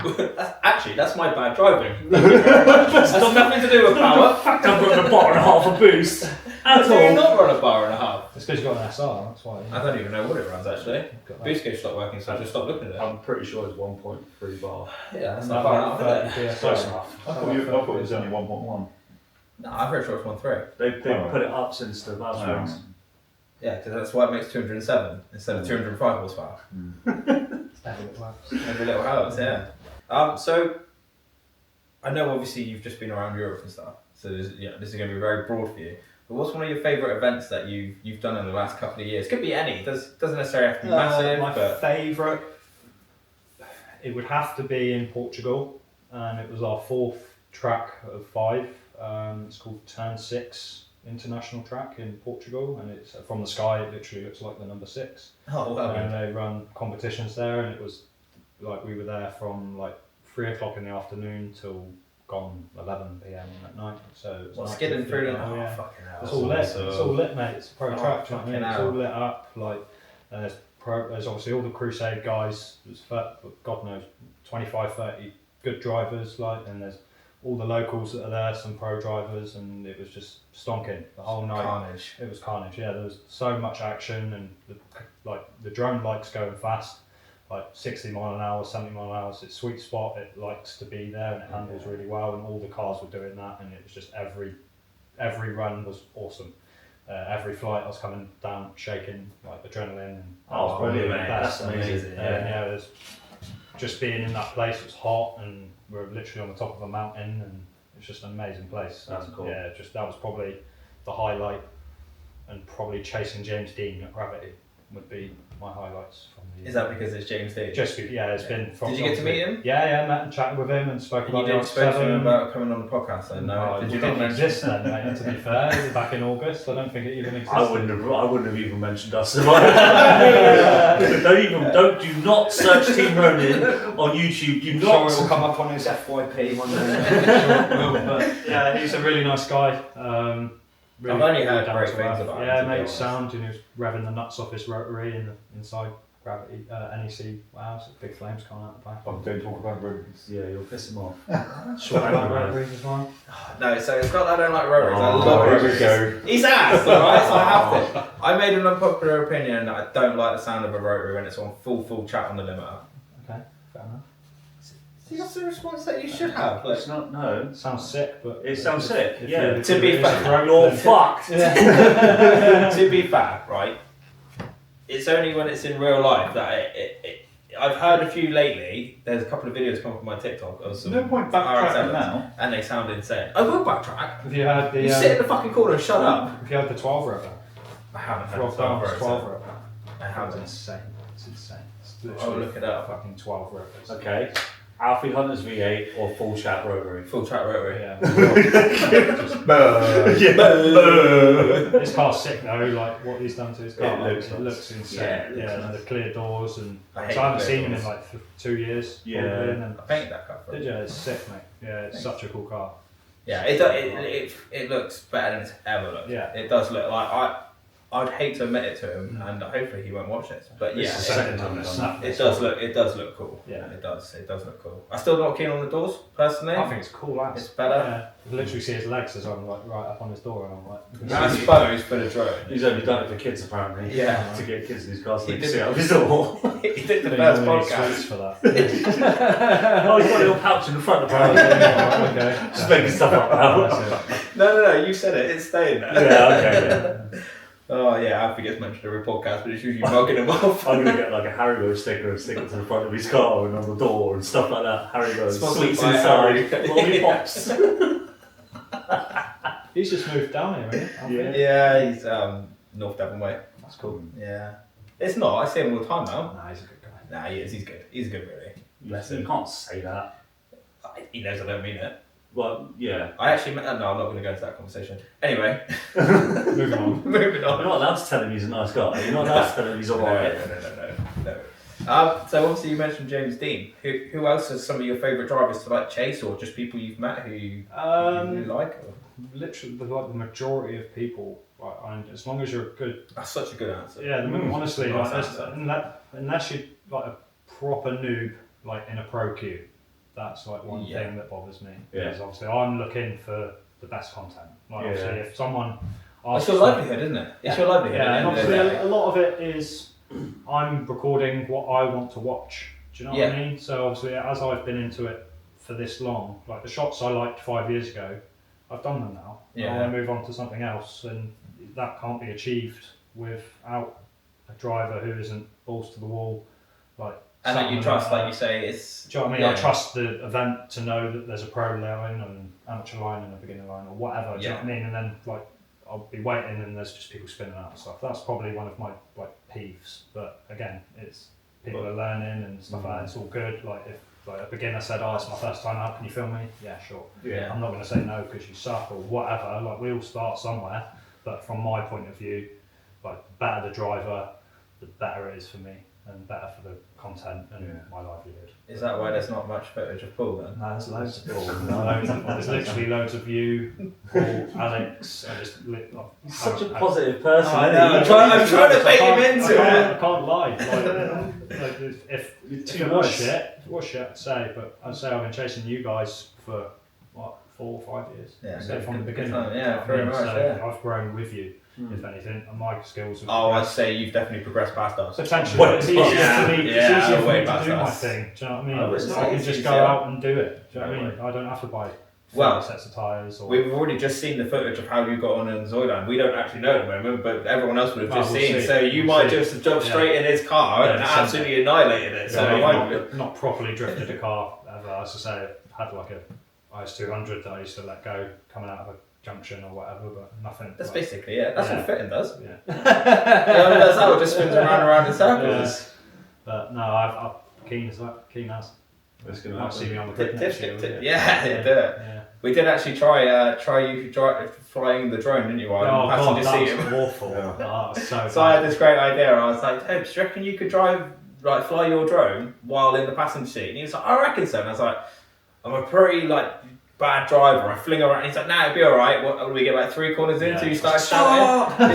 Speaker 1: that's my bad driving. It's got nothing to do with power.
Speaker 2: In fact, I've got a bar and a half a boost.
Speaker 1: At all. You not run a bar and a half.
Speaker 3: It's because you've got an SR, that's why.
Speaker 1: I don't even know what it runs actually. Boost gauge stopped working, so I just stopped looking at it.
Speaker 2: I'm pretty sure it's 1.3 bar.
Speaker 1: Yeah, that's not far enough, is it?
Speaker 2: Close enough.
Speaker 4: I thought it was only 1.1.
Speaker 1: No, I'm pretty sure it's 1.3.
Speaker 2: They've put it up since the last ones.
Speaker 1: Yeah, because that's why it makes 207 instead of 205 horsepower. Every little helps, yeah. So, I know obviously you've just been around Europe and stuff, so this is going to be very broad for you. But what's one of your favourite events that you've done in the last couple of years? Could be any. Doesn't necessarily have to be massive.
Speaker 3: My favourite, it would have to be in Portugal, and it was our 4th track of 5. It's called Turn 6 international track in Portugal, and it's from the sky. It literally looks like the number 6.
Speaker 1: Oh, wow.
Speaker 3: And they run competitions there, and it was like we were there from like 3 o'clock in the afternoon till gone 11 p.m. at night. So it's
Speaker 1: skidding through the
Speaker 3: fucking hell. It's all lit. It's all lit, mate. It's a pro track. You know what I mean? It's all lit up. Like there's obviously all the Crusade guys. There's God knows 25, 30 good drivers. Like, and there's all the locals that are there, some pro drivers, and it was just stonking the whole night.
Speaker 1: Carnage.
Speaker 3: It was carnage. Yeah, there was so much action, and the drone likes going fast, like 60 mile an hour, 70 mile an hour. It's its sweet spot. It likes to be there, and it handles really well. And all the cars were doing that, and it was just every run was awesome. Every flight I was coming down shaking, like adrenaline. And that was
Speaker 2: brilliant,
Speaker 3: the
Speaker 2: mate.
Speaker 3: best.
Speaker 2: That's amazing.
Speaker 3: Yeah, it was just being in that place. It was hot, and we were literally on the top of a mountain, and it's just an amazing place.
Speaker 2: That's cool.
Speaker 3: Yeah, that was probably the highlight, and probably chasing James Dean at Gravity would be my highlights from the.
Speaker 1: Is that because it's James Dean?
Speaker 3: It's been. From
Speaker 1: Did you get to meet him?
Speaker 3: Yeah, met and chatted with him and spoke about
Speaker 1: you didn't speak to him about coming on the podcast then? No,
Speaker 3: did you not exist then, mate? To be fair, it was back in August. I don't think it even existed.
Speaker 2: I wouldn't have even mentioned us. Do not search Team Ronin on YouTube. Do not.
Speaker 3: Sure, it will come up on his FYP one day. But yeah, he's a really nice guy. Really
Speaker 1: I've only heard
Speaker 3: down
Speaker 1: great
Speaker 3: to
Speaker 1: things
Speaker 3: earth.
Speaker 1: about him.
Speaker 3: Yeah, mate, sound, and he was revving the nuts off his rotary inside Gravity, NEC. Wow, so big flames coming out the back.
Speaker 4: Oh, don't talk about rotaries.
Speaker 2: Yeah, you'll piss him off.
Speaker 3: Sure, I like rotaries as well.
Speaker 1: No, so it's not that I don't like rotaries. I love
Speaker 4: here
Speaker 1: rotaries.
Speaker 4: we go.
Speaker 1: He's asked, alright, so I have to. I made an unpopular opinion that I don't like the sound of a rotary when it's on full chat on the limiter.
Speaker 3: Okay, fair enough.
Speaker 1: See, that's the response that you should have. Like,
Speaker 2: It's not, no.
Speaker 3: Sounds sick, but
Speaker 2: It sounds sick,
Speaker 3: if
Speaker 2: yeah.
Speaker 3: you-
Speaker 1: To be
Speaker 3: if
Speaker 1: fair,
Speaker 3: it's broke,
Speaker 2: You're
Speaker 3: then-
Speaker 2: fucked.
Speaker 1: to be fair, right, it's only when it's in real life that I've heard a few lately. There's a couple of videos come up on my TikTok of some
Speaker 4: No point
Speaker 1: RX-7s,
Speaker 4: backtracking now.
Speaker 1: and they sound insane. I will backtrack.
Speaker 3: If you had the
Speaker 1: You sit in the fucking corner and shut up.
Speaker 3: if you had the 12 rotor,
Speaker 1: I haven't had
Speaker 3: 12
Speaker 1: 12
Speaker 3: downs,
Speaker 1: rotor.
Speaker 3: 12 rotor.
Speaker 1: I
Speaker 3: It's
Speaker 1: haven't.
Speaker 3: insane. It's insane. It's
Speaker 1: Oh,
Speaker 3: literally
Speaker 1: look it up.
Speaker 3: fucking 12 rotors.
Speaker 2: Okay. Alfie Hunter's V8 or full chat rotary?
Speaker 1: Full chat rotary.
Speaker 3: Yeah. This car's sick though, like what he's done to his car. It looks insane.
Speaker 2: Yeah,
Speaker 3: And the clear doors, and
Speaker 1: I
Speaker 3: so
Speaker 1: hate
Speaker 3: I haven't
Speaker 1: clear
Speaker 3: seen him
Speaker 1: doors.
Speaker 3: in like 2 years.
Speaker 2: Yeah.
Speaker 3: Probably, and then,
Speaker 1: I painted that car for
Speaker 3: did
Speaker 1: him.
Speaker 3: you? It's sick, mate. Yeah, it's such a cool car.
Speaker 1: Yeah, it looks better than it's ever looked.
Speaker 3: Yeah.
Speaker 1: It does look like I'd hate to admit it to him, and hopefully he won't watch this. But yeah,
Speaker 2: This is the second time it's done
Speaker 1: it does look cool.
Speaker 3: Yeah.
Speaker 1: It does look cool. I'm still not keen on the doors personally.
Speaker 3: I think it's cool as.
Speaker 1: It's better.
Speaker 3: Yeah. I literally see his legs as I'm like right up on his door, and I'm like. you can
Speaker 1: I
Speaker 3: see-
Speaker 1: suppose for the drone.
Speaker 2: He's only done it for kids apparently.
Speaker 1: Yeah.
Speaker 2: To get kids in his car so
Speaker 1: He
Speaker 2: they can
Speaker 1: did
Speaker 2: see
Speaker 1: it.
Speaker 2: out his door.
Speaker 1: He did the
Speaker 3: They
Speaker 1: first
Speaker 3: normally need
Speaker 1: podcast.
Speaker 3: sweets for that.
Speaker 2: Oh, he's got a little pouch in the front apparently.
Speaker 3: Okay.
Speaker 2: Just making stuff up now.
Speaker 1: No, you said it. It's staying there.
Speaker 2: Yeah, okay, yeah.
Speaker 1: Oh yeah, I think it's mentioned in every podcast, but it's usually mugging him off.
Speaker 2: I'm gonna get like a Haribo sticker and stick it to the front of his car and on the door and stuff like that. Haribo,
Speaker 1: Sponsored
Speaker 2: sweets
Speaker 1: by
Speaker 2: inside,
Speaker 1: Harry.
Speaker 2: lollipops.
Speaker 3: He's just moved down here, isn't he?
Speaker 2: Yeah.
Speaker 1: Yeah, he's North Devon way.
Speaker 3: That's cool.
Speaker 1: Yeah, it's not. I see him all the time now.
Speaker 3: Nah, he's a good guy.
Speaker 1: Nah, he is. He's good. He's good, really. Bless
Speaker 2: You
Speaker 1: him.
Speaker 2: can't say that.
Speaker 1: He knows I don't mean it.
Speaker 2: Well, yeah.
Speaker 1: I actually met. No, I'm not going to go into that conversation. Anyway,
Speaker 3: Moving on.
Speaker 1: moving
Speaker 2: You're
Speaker 1: on.
Speaker 2: not allowed to tell him he's a nice guy. You're not allowed to tell him he's alright.
Speaker 1: No. So obviously you mentioned James Dean. Who else are some of your favourite drivers to like chase, or just people you've met who you really like? Or?
Speaker 3: Literally, like the majority of people, like, as long as you're a good.
Speaker 1: That's such a good answer.
Speaker 3: Yeah, honestly,
Speaker 1: Nice
Speaker 3: like,
Speaker 1: answer.
Speaker 3: unless you're like a proper noob, like in a pro queue, that's like one
Speaker 1: Yeah.
Speaker 3: thing that bothers me.
Speaker 2: Yeah.
Speaker 3: Because obviously I'm looking for the best content. Like
Speaker 2: Yeah.
Speaker 3: obviously, if someone
Speaker 1: It's
Speaker 3: asks
Speaker 1: your
Speaker 3: me-
Speaker 1: livelihood, isn't it? It's your livelihood.
Speaker 3: Yeah,
Speaker 1: at
Speaker 3: and
Speaker 1: the end of the
Speaker 3: obviously
Speaker 1: day.
Speaker 3: a lot of it is I'm recording what I want to watch. Do you know what I mean? So obviously, as I've been into it for this long, like the shots I liked 5 years ago, I've done them now.
Speaker 1: Yeah.
Speaker 3: I want to move on to something else, and that can't be achieved without a driver who isn't balls to the wall, like.
Speaker 1: And that
Speaker 3: sat
Speaker 1: you
Speaker 3: on
Speaker 1: trust,
Speaker 3: the-
Speaker 1: like you say, it's.
Speaker 3: Do you know what I mean?
Speaker 1: Yeah.
Speaker 3: I trust the event to know that there's a pro line and amateur line and a beginner line or whatever. Do you know what I mean? And then like I'll be waiting and there's just people spinning out and stuff. That's probably one of my like peeves. But again, it's people are learning and stuff like that. It's all good. Like if like a beginner said, "Oh, it's my first time out. Can you film me?" Yeah, sure.
Speaker 1: Yeah.
Speaker 3: I'm not going to say no because you suck or whatever. Like we all start somewhere. But from my point of view, like the better the driver, the better it is for me, and better for the content and my livelihood.
Speaker 1: Is that why there's not much footage of Paul then?
Speaker 3: No, there's loads of Paul. There's literally loads of you, Paul, Alex. I just
Speaker 2: He's such a positive person.
Speaker 1: I know. I'm trying to make him into it.
Speaker 3: I can't lie. Like, if it was shit, I'd say. But I'd say I've been chasing you guys for what, 4 or 5 years.
Speaker 1: Yeah,
Speaker 3: so from the beginning.
Speaker 1: Yeah, very much.
Speaker 3: So I've grown with you, if anything, and my skills.
Speaker 1: I'd say you've definitely progressed past us.
Speaker 3: Potentially, it's easier for me. It's easier for me to do my
Speaker 1: us.
Speaker 3: thing. Do you know what I mean?
Speaker 1: Oh, it's
Speaker 3: I can just go out and do it. Do you know what I mean? I don't have to buy 30 sets of tyres.
Speaker 1: We've already just seen the footage of how you got on in Zoidan. We don't actually know at the moment, but everyone else would have just seen. So you might just have jumped straight in his car and absolutely annihilated it. So
Speaker 3: I've not properly drifted a car ever. As I say, I had like a IS200 that I used to let go coming out of a junction or whatever, but nothing.
Speaker 1: That's basically it. That's what fitting does.
Speaker 3: Yeah.
Speaker 1: That's how it just spins around in circles.
Speaker 3: But no, I'm keen as that. Keen as.
Speaker 2: It's gonna
Speaker 3: might see me on the grid next year.
Speaker 1: Do it. Yeah. We did actually try you flying the drone, didn't you?
Speaker 3: Oh god, that was
Speaker 1: seat.
Speaker 3: awful.
Speaker 1: So I had this great idea. I was like, Toby, do you reckon you could fly your drone while in the passenger seat? And he was like, I reckon so. And I was like, I'm a pretty bad driver. I fling around. He's like, nah, it'll be alright. What do we get about 3 corners in? So you start shouting.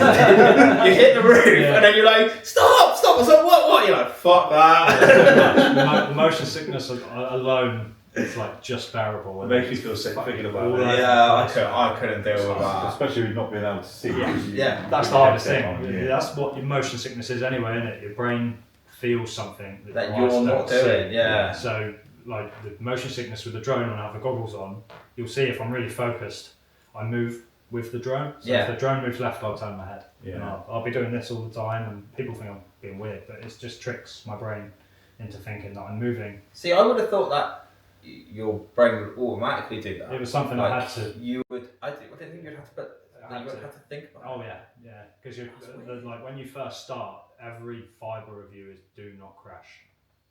Speaker 1: You hit the roof, and then you're like, stop! I was like, what? You're like, fuck that.
Speaker 3: The motion sickness alone is just bearable.
Speaker 2: It makes you feel sick thinking about it.
Speaker 1: Yeah, I couldn't deal with that.
Speaker 4: Especially with not being able to see.
Speaker 1: Yeah.
Speaker 3: That's the hardest thing. That's what your motion sickness is anyway, isn't it? Your brain feels something
Speaker 1: that you're not doing. Yeah.
Speaker 3: So, the motion sickness with the drone, when I have the goggles on, you'll see if I'm really focused, I move with the drone. So if the drone moves left, I'll turn my head.
Speaker 2: Yeah.
Speaker 3: And I'll be doing this all the time, and people think I'm being weird, but it just tricks my brain into thinking that I'm moving.
Speaker 1: See, I would have thought that your brain would automatically do that.
Speaker 3: It was something I had to.
Speaker 1: You would. I didn't think you'd have to, but you would have to think about.
Speaker 3: Oh yeah. Because when you first start, every fibre of you is do not crash.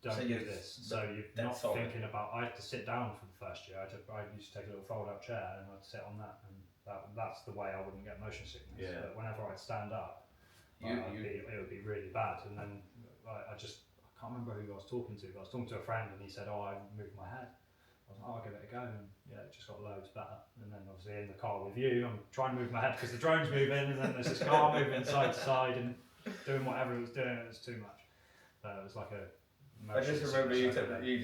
Speaker 3: Don't do this. So you're not thinking about. I had to sit down for the first year. I used to take a little fold-out chair and I'd sit on that, and that's the way I wouldn't get motion sickness.
Speaker 2: Yeah.
Speaker 3: But whenever I'd stand up, it would be really bad. And then I can't remember who I was talking to, but I was talking to a friend and he said, "Oh, I moved my head." I was like, "Oh, I'll give it a go," and it just got loads better. And then obviously in the car with you, I'm trying to move my head because the drone's moving, and then there's this car moving side to side and doing whatever it was doing. It was too much. It was like a.
Speaker 1: I just remember you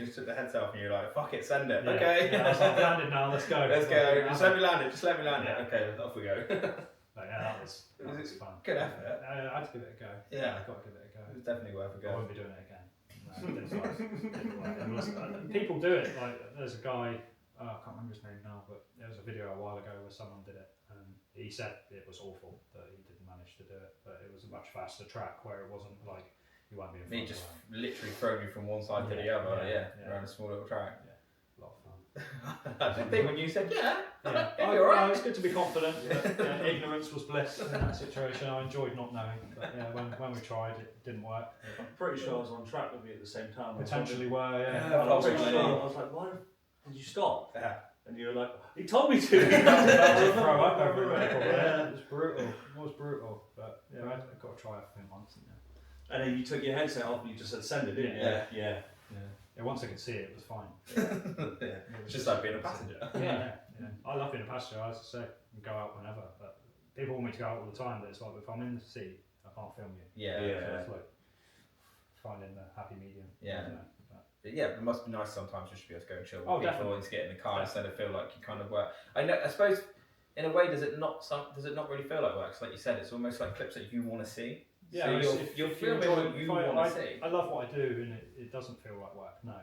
Speaker 1: just took the head off and you're like, "Fuck it, send it."
Speaker 3: Yeah.
Speaker 1: Okay.
Speaker 3: Yeah, I was like, "I've landed now. Let's go."
Speaker 1: Let's go. Just let me land it. Okay, off we go.
Speaker 3: But that was fun.
Speaker 1: Good effort.
Speaker 3: I had to give it a go.
Speaker 1: Yeah.
Speaker 3: I've got to give it a go.
Speaker 1: It was definitely worth a go.
Speaker 3: I won't be doing it again. No, people do it. There's a guy, I can't remember his name now, but there was a video a while ago where someone did it, and he said it was awful that he didn't manage to do it, but it was a much faster track where it wasn't you won't be in front.
Speaker 1: Me just literally throwing you from one side to the other, around a small little track.
Speaker 3: Yeah, a lot of fun.
Speaker 1: I didn't think when you said,
Speaker 3: you're right. It's good to be confident. But, ignorance was bliss in that situation. I enjoyed not knowing, but when we tried, it didn't work.
Speaker 2: I'm pretty sure I was on track with you at the same time.
Speaker 3: Potentially were,
Speaker 2: I was pretty sure. I was like, "Why did you stop?"
Speaker 1: Yeah.
Speaker 2: And you were like, "He told me to."
Speaker 3: That was a throw up everywhere. It was brutal. It was brutal, but I've got to try everything once.
Speaker 2: And then you took your headset off and you just said send it, didn't you?
Speaker 1: Yeah.
Speaker 3: Once I could see it, it was fine.
Speaker 1: It's just like being a passenger.
Speaker 3: Yeah. I love being a passenger, as I say, and go out whenever. But people want me to go out all the time, but it's like if I'm in the seat, I can't film you.
Speaker 1: Yeah.
Speaker 3: So it's finding the happy medium.
Speaker 1: Yeah. It must be nice sometimes just to be able to go and chill with people and to get in the car instead of feel like you kind of work. I suppose in a way does it not really feel like work? 'Cause like you said, it's almost like clips that you want to see.
Speaker 3: Yeah,
Speaker 1: so you're filming what you want to see.
Speaker 3: I love what I do, and it doesn't feel like work. No.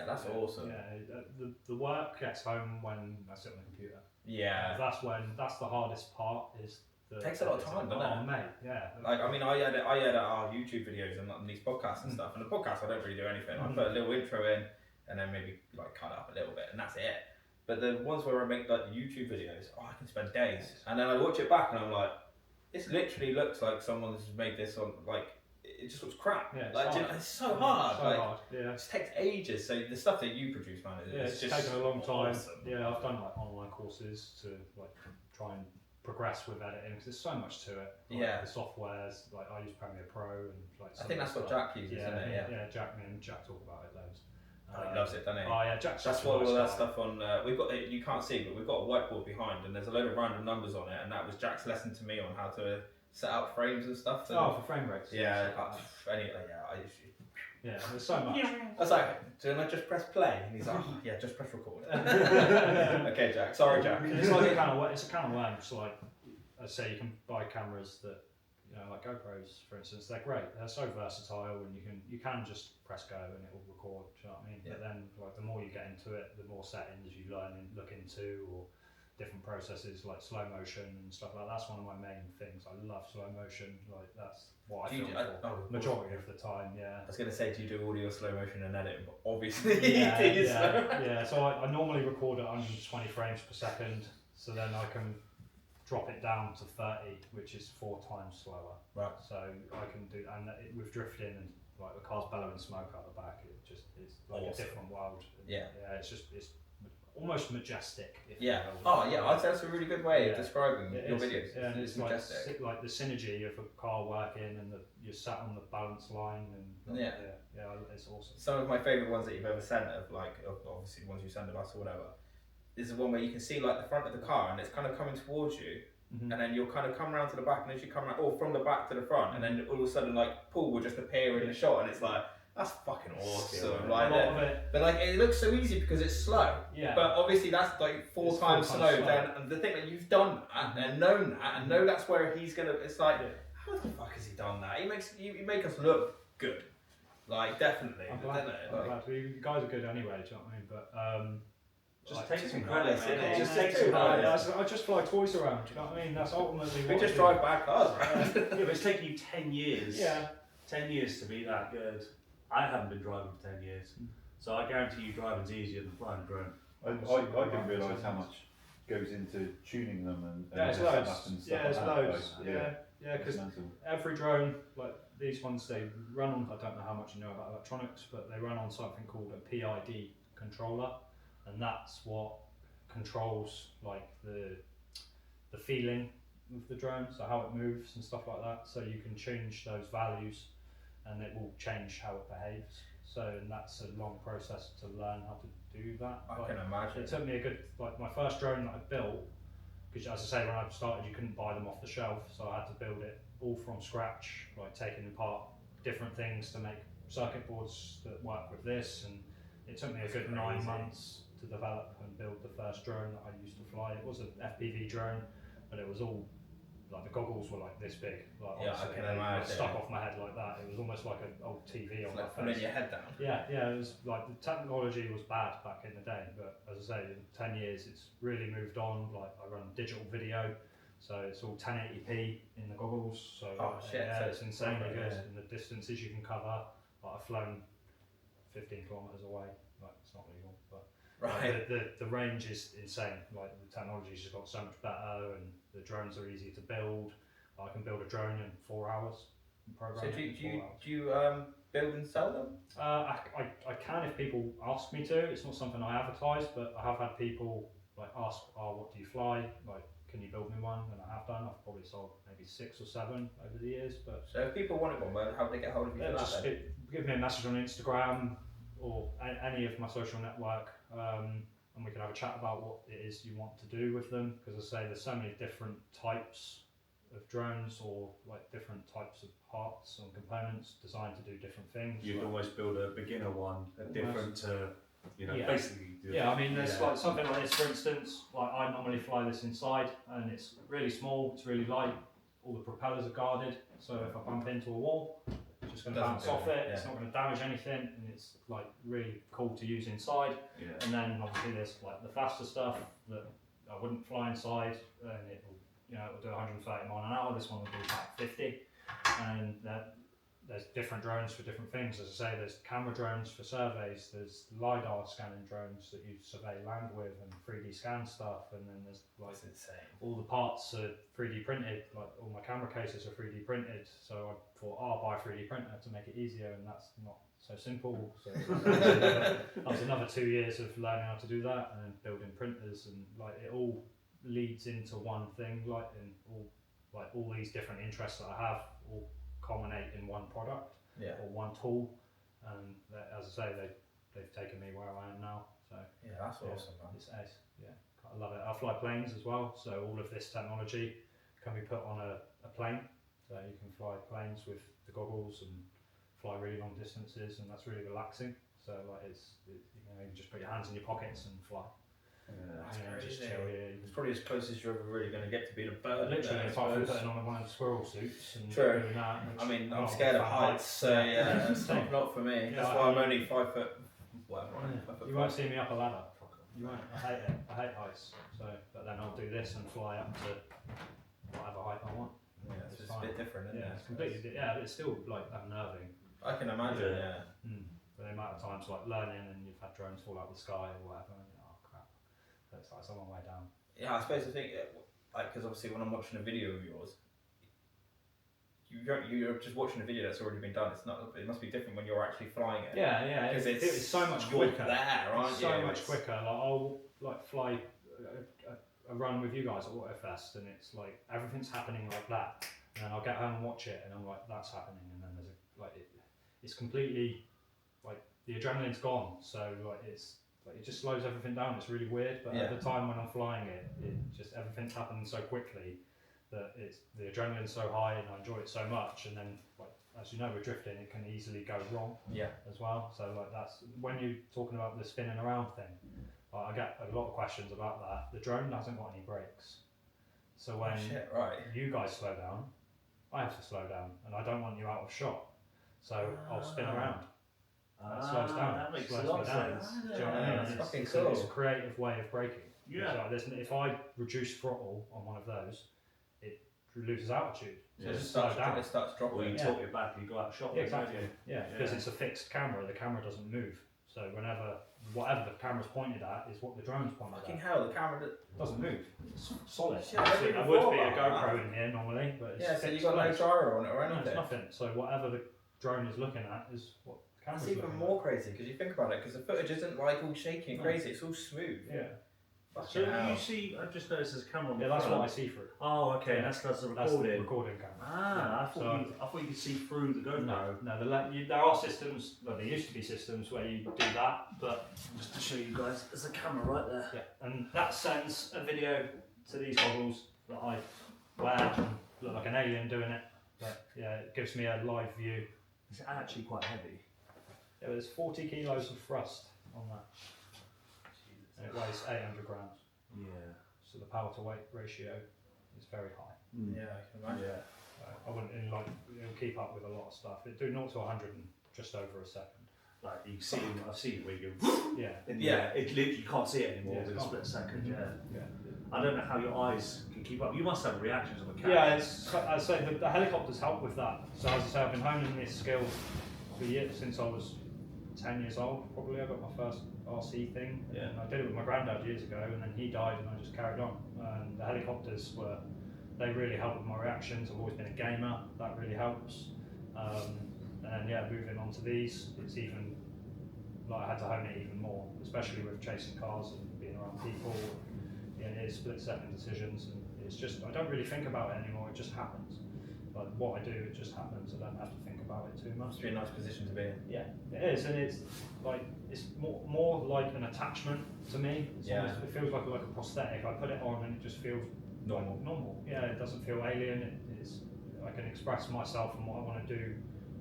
Speaker 1: That's awesome.
Speaker 3: Yeah, the work gets home when I sit on the computer.
Speaker 1: Yeah.
Speaker 3: That's the hardest part.
Speaker 1: It takes a lot of time, doesn't it?
Speaker 3: Oh mate, yeah.
Speaker 1: I edit our YouTube videos and these podcasts and stuff. And the podcast, I don't really do anything. I put a little intro in, and then maybe cut up a little bit, and that's it. But the ones where I make the YouTube videos, I can spend days, and then I watch it back, and I'm like, this literally looks like someone's made this on it just looks crap.
Speaker 3: Yeah,
Speaker 1: it's so hard.
Speaker 3: Yeah.
Speaker 1: It just takes ages. So the stuff that you produce, man,
Speaker 3: it's
Speaker 1: just
Speaker 3: taken a long time.
Speaker 1: Awesome.
Speaker 3: Yeah, I've done online courses to try and progress with editing because there's so much to it. Like the softwares, like I use Premiere Pro and like.
Speaker 1: I think that's what Jack uses, isn't it?
Speaker 3: Yeah, Jack talk about it loads.
Speaker 1: Oh, he loves it, doesn't he?
Speaker 3: Oh yeah, Jack's
Speaker 1: that's what all that stuff on. We've got you can't see, but we've got a whiteboard behind, and there's a load of random numbers on it, and that was Jack's lesson to me on how to set up frames and stuff.
Speaker 3: For frame rates.
Speaker 1: Yeah, I usually.
Speaker 3: Yeah, there's so much.
Speaker 1: I was like, do I just press play? And he's like, oh, yeah, just press record. Okay, Jack. Sorry, Jack.
Speaker 3: It's like it's a can of worms. So like, I say, you can buy cameras that, like GoPros, for instance. They're great. They're so versatile, and you can just press go and it will record. Do you know what I mean? Yeah. But then, like, the more you get into it, the more settings you learn and look into, or different processes like slow motion and stuff like that. That's one of my main things. I love slow motion. Like, that's what I film for majority of the time. Yeah.
Speaker 1: I was gonna say, do you do audio slow motion and edit? But obviously,
Speaker 3: yeah. So I normally record at 120 frames per second. So then I can drop it down to 30, which is 4 times slower.
Speaker 1: Right.
Speaker 3: So I can do, and with drifting and like the car's bellowing smoke out the back, it's like a different world.
Speaker 1: Yeah.
Speaker 3: Yeah. It's almost majestic.
Speaker 1: I'd say that's a really good way of describing your videos.
Speaker 3: Yeah,
Speaker 1: it's
Speaker 3: majestic. Like the synergy of a car working and you're sat on the balance line and it's awesome.
Speaker 1: Some of my favourite ones that you've ever sent of obviously ones you send of us or whatever, is the one where you can see like the front of the car and it's kind of coming towards you, and then you'll kind of come around to the back, and as you come around, from the back to the front, and then all of a sudden like Paul will just appear in the shot, and it's like, that's fucking awesome. But like, it looks so easy because it's slow.
Speaker 3: Yeah.
Speaker 1: But obviously that's like four times slow. And the thing that you've done that and known that and know that's where he's gonna. It's like, how the fuck has he done that? You make us look good. Like, definitely.
Speaker 3: I'm glad. You guys are good anyway. Do you know what I mean? But
Speaker 2: just take some credit.
Speaker 3: Just take some credit. I just fly toys around. Do you know what I mean? That's ultimately.
Speaker 1: We just drive back cars around.
Speaker 2: Yeah, but it's taken you 10 years.
Speaker 3: Yeah.
Speaker 2: 10 years to be that good. I haven't been driving for 10 years, so I guarantee you driving's easier than flying a drone.
Speaker 4: I didn't realise how much goes into tuning them and
Speaker 3: it's loads.
Speaker 4: And stuff
Speaker 3: it's
Speaker 4: like
Speaker 3: loads.
Speaker 4: That.
Speaker 3: Yeah, because every drone, like these ones, they run on, I don't know how much you know about electronics, but they run on something called a PID controller, and that's what controls like the feeling of the drone, so how it moves and stuff like that. So you can change those values and it will change how it behaves. And that's a long process to learn how to do that.
Speaker 1: I can imagine.
Speaker 3: It took me a good, like my first drone that I built, because as I say, when I started you couldn't buy them off the shelf, so I had to build it all from scratch, like taking apart different things to make circuit boards that work with this, and it took me a good 9 months to develop and build the first drone that I used to fly. It was an FPV drone, but it was all, like the goggles were like this big. Like,
Speaker 1: I can imagine.
Speaker 3: Stuck off my head like that. It was almost like an old TV on my face.
Speaker 1: Putting your head down.
Speaker 3: Yeah, it was like the technology was bad back in the day, but as I say, in 10 years it's really moved on. Like I run digital video, so it's all 1080p in the goggles. So so it's insanely good. And the distances you can cover. Like I've flown 15 kilometers away. Like it's not legal, but.
Speaker 1: Right.
Speaker 3: The range is insane. Like the technology's just got so much better, and the drones are easy to build. I can build a drone in 4 hours.
Speaker 1: So do you build and sell them?
Speaker 3: I can if people ask me to. It's not something I advertise, but I have had people like ask, "What do you fly? Like, can you build me one?" And I have done. I've probably sold maybe 6 or 7 over the years. But
Speaker 1: so if people wanted one, how do they get hold of you?
Speaker 3: Give me a message on Instagram or any of my social network, and we can have a chat about what it is you want to do with them, because I say there's so many different types of drones, or like different types of parts and components designed to do different things.
Speaker 2: You can almost build a beginner one, different to, basically.
Speaker 3: Yeah, I mean, there's like something like this, for instance. Like I normally fly this inside, and it's really small, it's really light. All the propellers are guarded, so if I bump into a wall, it's just going to bounce off it. It's not going to damage anything, and it's like really cool to use inside. Yeah. And then obviously there's like the faster stuff that I wouldn't fly inside, and it will, it will do 130 miles an hour. This one will do about 50, and there's different drones for different things. As I say, there's camera drones for surveys, there's LiDAR scanning drones that you survey land with and 3D scan stuff, and then there's like all the parts are 3D printed, like all my camera cases are 3D printed, so I thought, I'll buy a 3D printer to make it easier, and that's not so simple. So that was another 2 years of learning how to do that, and then building printers, and like it all leads into one thing, all these different interests that I have all culminate in one product or one tool, and as I say, they've taken me where I am now. So
Speaker 1: yeah, that's awesome, man.
Speaker 3: It's ace. Yeah, I love it. I fly planes as well, so all of this technology can be put on a plane. So you can fly planes with the goggles and fly really long distances, and that's really relaxing. So like you can just put your hands in your pockets and fly.
Speaker 1: That's crazy.
Speaker 3: Just chill.
Speaker 1: It's probably as close as you're ever really going to get to being a bird.
Speaker 3: Literally, apart from putting on one of the squirrel suits and
Speaker 1: True.
Speaker 3: doing that.
Speaker 1: I mean, I'm scared of heights, so yeah, it's not for me. That's why I'm only 5 foot. Whatever.
Speaker 3: You won't see me up a ladder. You won't. I hate it. I hate heights. So, but then I'll do this and fly up to whatever height I want.
Speaker 1: Yeah, it's just a bit different, isn't it?
Speaker 3: It's completely. Yeah, but it's still like unnerving.
Speaker 1: I can imagine. Yeah.
Speaker 3: But the amount of times like learning and you've had drones fall out of the sky or whatever, and you're, oh crap, that's like it's a long way down.
Speaker 1: Yeah, I suppose I think like because obviously when I'm watching a video of yours, you're just watching a video that's already been done. It's not. It must be different when you're actually flying it.
Speaker 3: Yeah,
Speaker 1: because
Speaker 3: it's so much quicker.
Speaker 1: There, aren't
Speaker 3: it's
Speaker 1: you?
Speaker 3: So much quicker. Like I'll fly a run with you guys at Autofest, and it's like everything's happening like that, and then I'll get home and watch it, and I'm like, that's happening, and then there's it's completely like the adrenaline's gone, so like it just slows everything down. It's really weird, but at the time when I'm flying it just everything's happening so quickly that the adrenaline's so high, and I enjoy it so much. And then, like as you know, with drifting, it can easily go wrong. As well. So like that's when you're talking about the spinning around thing. I get a lot of questions about that. The drone hasn't got any brakes, so when you guys slow down, I have to slow down, and I don't want you out of shot. So I'll spin around. That slows down.
Speaker 2: That makes
Speaker 3: slows
Speaker 2: a lot
Speaker 3: me
Speaker 2: of
Speaker 3: down.
Speaker 2: sense.
Speaker 3: Do you know what I mean?
Speaker 1: That's fucking
Speaker 3: It's
Speaker 1: cool.
Speaker 3: a creative way of braking.
Speaker 2: Yeah.
Speaker 3: So if I reduce throttle on one of those, it loses altitude. So
Speaker 1: It
Speaker 3: it
Speaker 1: just
Speaker 3: slows down.
Speaker 1: starts dropping.
Speaker 2: Or you tilt it back and you go out shot.
Speaker 3: Yeah, exactly.
Speaker 2: Yeah.
Speaker 3: Because it's a fixed camera. The camera doesn't move. So whatever the camera's pointed at is what the drone's pointed
Speaker 1: Fucking
Speaker 3: at.
Speaker 1: hell, the camera
Speaker 3: Doesn't move. It's solid.
Speaker 1: Yeah, I
Speaker 3: There
Speaker 1: never
Speaker 3: would
Speaker 1: thought
Speaker 3: be a
Speaker 1: about
Speaker 3: GoPro
Speaker 1: that.
Speaker 3: in here normally, but it's
Speaker 1: so you
Speaker 3: fixed
Speaker 1: got no
Speaker 3: place.
Speaker 1: gyro on it or
Speaker 3: No,
Speaker 1: anything.
Speaker 3: it's nothing. So whatever the drone is looking at is what the camera's
Speaker 1: That's even
Speaker 3: looking
Speaker 1: more crazy because you think about it, because the footage isn't like all shaky and crazy, it's all smooth.
Speaker 3: at. Yeah.
Speaker 2: So you see, I've just noticed there's a camera on the
Speaker 3: Yeah, that's
Speaker 2: front.
Speaker 3: what I see through.
Speaker 2: Oh, okay,
Speaker 3: Yeah.
Speaker 2: that's the
Speaker 3: That's the
Speaker 2: recording.
Speaker 3: recording camera.
Speaker 2: I thought you could see through the GoPro.
Speaker 3: No. There are systems. Well, there used to be systems where you do that, but
Speaker 2: Just to show you guys, there's a camera right there.
Speaker 3: yeah, and that sends a video to these goggles that I wear and look like an alien doing it. But yeah, it gives me a live view.
Speaker 2: It's actually quite heavy.
Speaker 3: Yeah, there's 40 kilos of thrust on that, and it weighs 800 grams.
Speaker 2: Yeah.
Speaker 3: So the power to weight ratio is very high.
Speaker 1: Yeah, I can imagine.
Speaker 3: I wouldn't it'll keep up with a lot of stuff. It do 0 to 100 in just over a second.
Speaker 2: Like you can see, I've seen it where you
Speaker 3: Yeah.
Speaker 2: it literally you can't see it anymore
Speaker 3: Yeah,
Speaker 2: within a
Speaker 3: can't.
Speaker 2: split second. Yeah.
Speaker 3: Yeah.
Speaker 2: I don't know how your eyes can keep up. You must have reactions of a cat.
Speaker 3: Yeah, I say the helicopters help with that. So as I say, I've been honing this skill for years since I was 10 years old. Probably I got my first RC thing.
Speaker 2: Yeah.
Speaker 3: And I did it with my granddad years ago, and then he died, and I just carried on. And the helicopters they really help with my reactions. I've always been a gamer. That really helps. And then moving on to these, it's even like I had to hone it even more, especially with chasing cars and being around people. It is split-second decisions, and it's just I don't really think about it anymore. It just happens. Like what I do, it just happens. I don't have to think about it too much.
Speaker 1: Must be a nice position to be in.
Speaker 3: Yeah, it is, and it's more like an attachment to me. It feels like a prosthetic. I put it on, and it just feels
Speaker 1: normal.
Speaker 3: Like normal. Yeah, it doesn't feel alien. I can express myself and what I want to do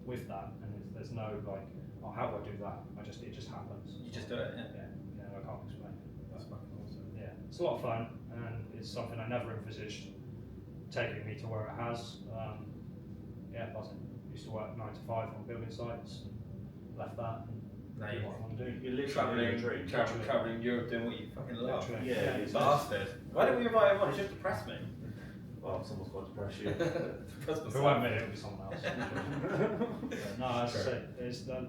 Speaker 3: with that, and there's no like, oh, how do I do that? It just happens.
Speaker 1: You just do it.
Speaker 3: Yeah, I can't explain it.
Speaker 1: That's fucking awesome.
Speaker 3: Yeah, it's a lot of fun, and it's something I never envisaged taking me to where it has. Buzzing. Used to work 9 to 5 on building sites, and left that and
Speaker 1: Now
Speaker 3: do what I want to do.
Speaker 2: You're literally in a dream.
Speaker 1: traveling Europe doing what you fucking love.
Speaker 3: Literally.
Speaker 2: Yeah,
Speaker 1: You
Speaker 2: it's
Speaker 1: bastard. Why didn't we invite him on? It's just depressed me.
Speaker 2: Well, someone's got to press you.
Speaker 1: Depressed
Speaker 3: If it weren't me, it would be someone else. No, as I say,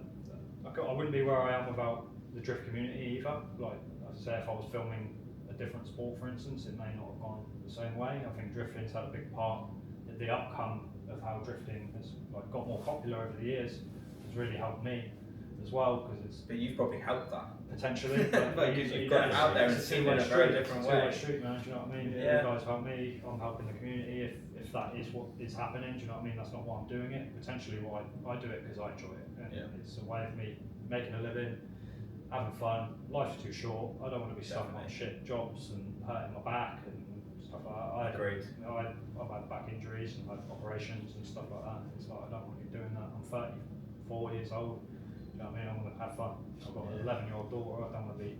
Speaker 3: I wouldn't be where I am without the drift community either. Like as I say, if I was filming a different sport, for instance, it may not have gone the same way. I think drifting's had a big part. The outcome of how drifting has got more popular over the years has really helped me. as well, because it's
Speaker 1: But you've probably helped that.
Speaker 3: potentially.
Speaker 1: Because you've got it out there and seen it in a very different way.
Speaker 3: Two-way street, man. Do you know what I mean?
Speaker 1: Yeah.
Speaker 3: You guys help me. I'm helping the community. If that is what is happening, do you know what I mean? That's not why I'm doing it. Potentially, why I do it because I enjoy it, and it's a way of me making a living, having fun. Life's too short. I don't want to be stuck on shit jobs and hurting my back and stuff like that. I've had back injuries and had operations and stuff like that. It's like I don't want to be doing that. I'm 34 years old. Do you know what I mean? I want to have fun. I've got an 11-year-old daughter. I don't want to be.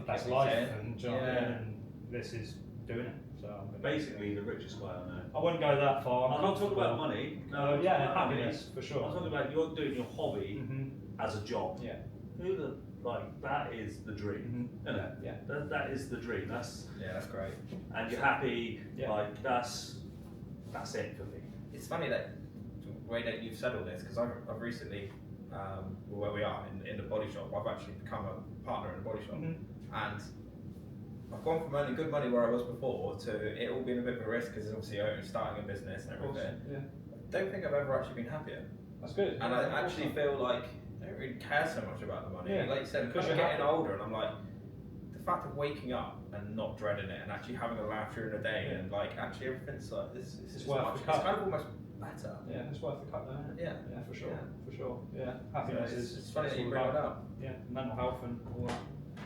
Speaker 3: That's life, and do you know what I mean? And this is doing it. So I'm
Speaker 2: basically the richest guy I know.
Speaker 3: I wouldn't go that far.
Speaker 2: I'm not talking about money.
Speaker 3: No, yeah, happiness for sure.
Speaker 2: I'm talking about you're doing your hobby as a job.
Speaker 3: Yeah.
Speaker 2: That is the dream, isn't it?
Speaker 3: Yeah.
Speaker 2: That is the dream. That's
Speaker 1: great.
Speaker 2: And you're happy.
Speaker 3: Yeah.
Speaker 2: Like that's it for me.
Speaker 1: It's funny that the way that you've said all this, because I've recently, where we are in the body shop, I've actually become a partner in the body shop, and I've gone from earning good money where I was before to it all being a bit of a risk because obviously starting a business and everything.
Speaker 3: Yeah.
Speaker 1: I don't think I've ever actually been happier.
Speaker 3: That's good.
Speaker 1: And I actually feel like I don't really care so much about the money.
Speaker 3: Yeah.
Speaker 1: Like you said, because you're getting older, and I'm like, the fact of waking up and not dreading it and actually having a laugh during the day and like actually everything's like this is
Speaker 3: worth the cut.
Speaker 1: It's kind of almost better.
Speaker 3: Yeah, it's worth the cut though.
Speaker 1: Yeah.
Speaker 3: Yeah, for sure.
Speaker 1: Yeah.
Speaker 3: For sure. Yeah. Happiness is.
Speaker 1: It's funny that you bring it up.
Speaker 3: Yeah, mental health and all that.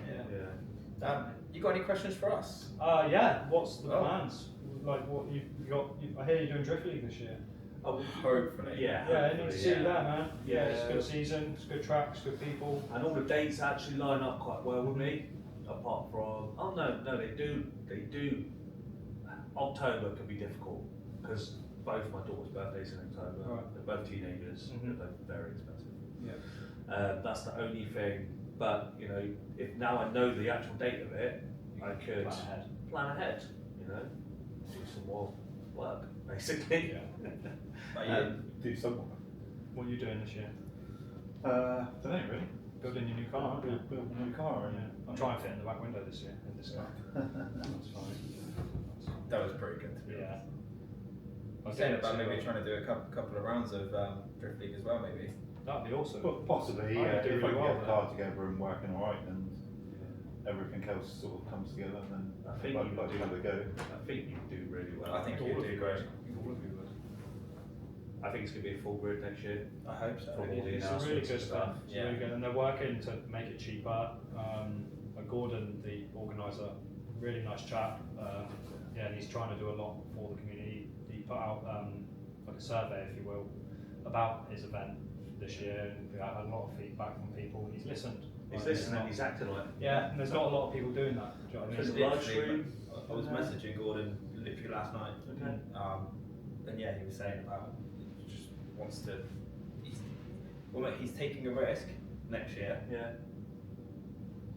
Speaker 2: Yeah.
Speaker 1: You got any questions for us?
Speaker 3: Yeah. What's the plans? Like, what you got? I hear you're doing Drift League this year.
Speaker 2: Oh,
Speaker 1: hopefully.
Speaker 3: Yeah, I need to see that, man.
Speaker 2: Yeah,
Speaker 3: it's a good season. It's good tracks, good people.
Speaker 2: And all the dates actually line up quite well with me. Apart from they do. October can be difficult because both my daughter's birthdays in October.
Speaker 3: Right.
Speaker 2: They're both teenagers. They're both very expensive.
Speaker 3: Yeah.
Speaker 2: That's the only thing. But if now I know the actual date of it, I could plan ahead. Do some more work basically.
Speaker 3: Yeah.
Speaker 4: Do some work.
Speaker 3: What are you doing this year?
Speaker 4: Don't know really.
Speaker 3: Building your new car.
Speaker 4: Build a new car.
Speaker 3: Yeah. I'll try and fit in the back window this year in this car. That's fine.
Speaker 1: That was pretty good.
Speaker 3: Yeah.
Speaker 1: I was saying about maybe trying to do a couple of rounds of Drift League as well, maybe.
Speaker 3: That'd be awesome.
Speaker 4: Well, possibly,
Speaker 3: I
Speaker 4: yeah.
Speaker 3: do
Speaker 4: If
Speaker 3: really
Speaker 4: I
Speaker 3: well
Speaker 4: get a car together and working alright, and everything else sort of comes together, then
Speaker 2: I think
Speaker 4: I'd like to have a go.
Speaker 2: I think you do really well.
Speaker 1: I think you do great.
Speaker 3: All of you would.
Speaker 2: I think it's going to be a full grid next year.
Speaker 1: I hope so.
Speaker 2: From all the
Speaker 3: It's really good
Speaker 2: announcements
Speaker 3: stuff.
Speaker 2: and
Speaker 3: It's
Speaker 1: Yeah.
Speaker 3: really good, and they're working to make it cheaper. Gordon, the organizer, really nice chap. And he's trying to do a lot for the community. He put out like a survey, if you will, about his event this year, and we had a lot of feedback from people. He's listened.
Speaker 2: He's listening, he's acting like it.
Speaker 3: Yeah, and there's not a lot of people doing that. Do you know what I
Speaker 2: There's
Speaker 3: mean?
Speaker 2: a live stream.
Speaker 1: I was messaging Gordon literally last night.
Speaker 2: Okay.
Speaker 1: And yeah, he was saying about he just wants to. He's taking a risk next year
Speaker 2: Yeah.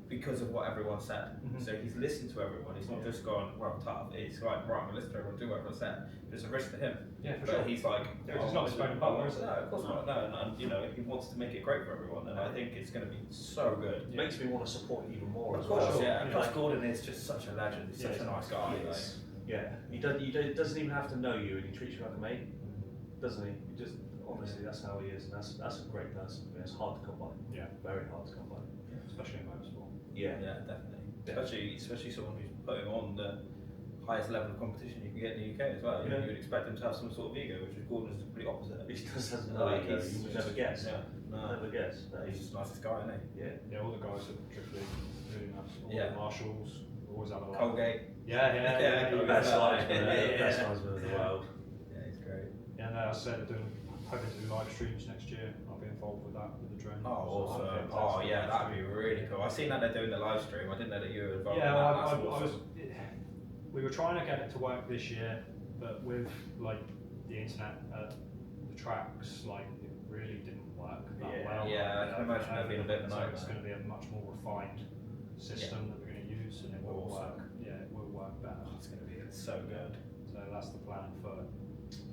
Speaker 1: because of what everyone said.
Speaker 3: Mhm.
Speaker 1: So he's listened to everyone. He's not just gone, well, tough. It's like, right, I'm going to listen to everyone, do what everyone said. It's a risk to him.
Speaker 3: Yeah, for
Speaker 1: But
Speaker 3: sure.
Speaker 1: he's like,
Speaker 3: It's not his bread and butter, is it?
Speaker 1: No, of course not. No, and he wants to make it great for everyone, and I think it's going to be so good.
Speaker 2: It makes me want to support you even more
Speaker 1: Of
Speaker 2: as
Speaker 1: course,
Speaker 2: well.
Speaker 1: yeah. And plus,
Speaker 3: Yeah.
Speaker 1: Gordon is just such a legend. He's such a nice guy. Like,
Speaker 2: Yeah. He doesn't even have to know you, and he treats you like a mate, doesn't he? He just honestly, that's how he is, and that's a great person. It's hard to come by.
Speaker 3: Yeah,
Speaker 2: Very hard to come by.
Speaker 3: especially in motorsport.
Speaker 2: Yeah.
Speaker 1: yeah, definitely.
Speaker 2: Yeah.
Speaker 1: Especially someone who's putting on the highest level of competition you can get in the UK as well. You
Speaker 2: Yeah.
Speaker 1: would expect him to have some sort of ego, which is Gordon's complete opposite.
Speaker 2: He just has
Speaker 1: No,
Speaker 2: no
Speaker 1: like,
Speaker 2: ego.
Speaker 1: he's
Speaker 2: You would
Speaker 1: just-
Speaker 2: never guess.
Speaker 1: Yeah, no.
Speaker 2: Never guess. That
Speaker 1: He's
Speaker 2: is-
Speaker 1: just the nicest guy, isn't he?
Speaker 2: Yeah.
Speaker 3: Yeah, all the guys at Drift League, really nice. All
Speaker 1: Yeah.
Speaker 3: the marshals, always have a laugh.
Speaker 1: Colgate.
Speaker 3: Yeah,
Speaker 1: Yeah,
Speaker 2: The
Speaker 1: Colgate.
Speaker 2: best
Speaker 1: Yeah.
Speaker 2: linesman,
Speaker 1: Yeah.
Speaker 2: best linesman in the world.
Speaker 1: Yeah, he's great.
Speaker 3: Yeah, and I said they're hoping to do live streams next year. I'll be involved with that, with the drone.
Speaker 1: Oh, awesome.
Speaker 3: Fantastic
Speaker 1: Oh, yeah,
Speaker 3: live
Speaker 1: that'd be
Speaker 3: stream.
Speaker 1: really cool. I've seen that they're doing the live stream. I didn't know that you were involved
Speaker 3: Yeah,
Speaker 1: in
Speaker 3: well,
Speaker 1: that.
Speaker 3: I
Speaker 1: That's
Speaker 3: was.
Speaker 1: awesome.
Speaker 3: We were trying to get it to work this year, but with like the internet at the tracks, like it really didn't work that
Speaker 2: Yeah,
Speaker 3: well.
Speaker 1: yeah, I can imagine that being a bit of a
Speaker 3: So it's
Speaker 1: nightmare.
Speaker 3: going to be a much more refined system that we're going to use, and it will
Speaker 1: Awesome.
Speaker 3: work. Yeah, it will work better.
Speaker 1: Oh, it's going to be so good.
Speaker 3: So that's the plan for.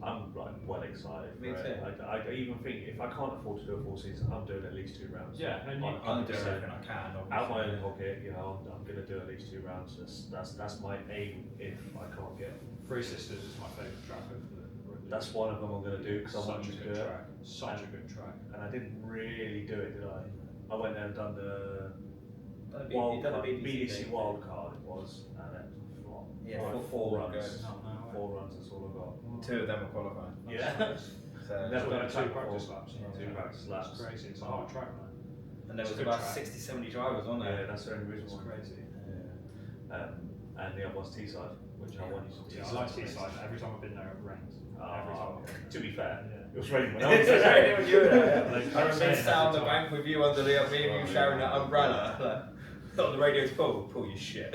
Speaker 2: I'm like well excited.
Speaker 1: Me
Speaker 2: for
Speaker 1: too.
Speaker 2: it. I even think if I can't afford to do a full season, I'm doing at least 2 rounds.
Speaker 3: Yeah, and
Speaker 2: I'm
Speaker 1: I'm doing
Speaker 2: 100%.
Speaker 1: everything I can.
Speaker 2: Out my
Speaker 1: Obviously.
Speaker 2: own pocket, I'm going to do at least 2 rounds. That's my aim if I can't get.
Speaker 3: Three Sisters is my favourite track of the.
Speaker 2: That's one of them I'm going to do because I want
Speaker 3: Such
Speaker 2: you
Speaker 3: a
Speaker 2: to
Speaker 3: good
Speaker 2: do it.
Speaker 3: track. Such a good track.
Speaker 2: And I didn't really do it, did I? I went there and done the BDC wildcard, it was, and it was
Speaker 1: Yeah,
Speaker 2: four runs.
Speaker 1: goes.
Speaker 2: Four runs, that's all I got.
Speaker 1: 2 of them are qualifying.
Speaker 2: Yeah.
Speaker 1: So
Speaker 2: Never done a
Speaker 3: two
Speaker 2: track
Speaker 3: practice
Speaker 2: before.
Speaker 3: laps.
Speaker 2: Two practice laps.
Speaker 3: It's crazy. It's a hard track, man.
Speaker 1: and there was
Speaker 3: It's a good
Speaker 1: about
Speaker 3: track.
Speaker 1: 60, 70 drivers on
Speaker 2: Yeah,
Speaker 1: there.
Speaker 2: that's the only reason
Speaker 3: It's
Speaker 2: why.
Speaker 3: crazy.
Speaker 2: Yeah. And the other one's Teesside, which I want you to
Speaker 3: Yeah, I like Teesside. Every time I've been there, it rains. Every time.
Speaker 2: To be fair,
Speaker 3: Yeah.
Speaker 2: it was raining when I was
Speaker 1: It's
Speaker 2: there.
Speaker 1: raining when you were there, yeah.
Speaker 3: They
Speaker 1: I
Speaker 3: keep
Speaker 1: remember
Speaker 3: saying
Speaker 1: sat on
Speaker 3: every
Speaker 1: the
Speaker 3: time.
Speaker 1: bank with you under the me and you sharing that umbrella. Like, on the radio, pull your shit.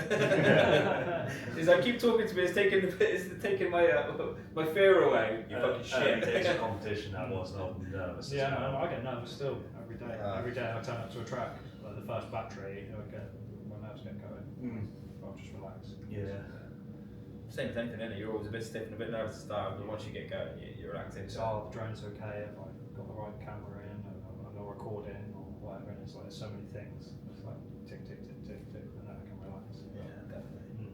Speaker 1: He's like, keep talking to me. It's taking my fear away. You fucking shit.
Speaker 2: It's a competition that was not nervous.
Speaker 3: Yeah, no, I get nervous still every day.
Speaker 1: Yeah.
Speaker 3: Every day I turn up to a track, like the first battery, my nerves get going. I'll just relax.
Speaker 2: Yeah.
Speaker 1: Same with anything, innit? You're always a bit stiff and a bit nervous to start, but once you get going, you're relaxing.
Speaker 3: It's the drone's okay, if I've got the right camera in, and I'm recording or whatever, and it's like so many things. It's like tick, tick, tick, tick, tick, and then I can relax.
Speaker 1: Yeah, definitely.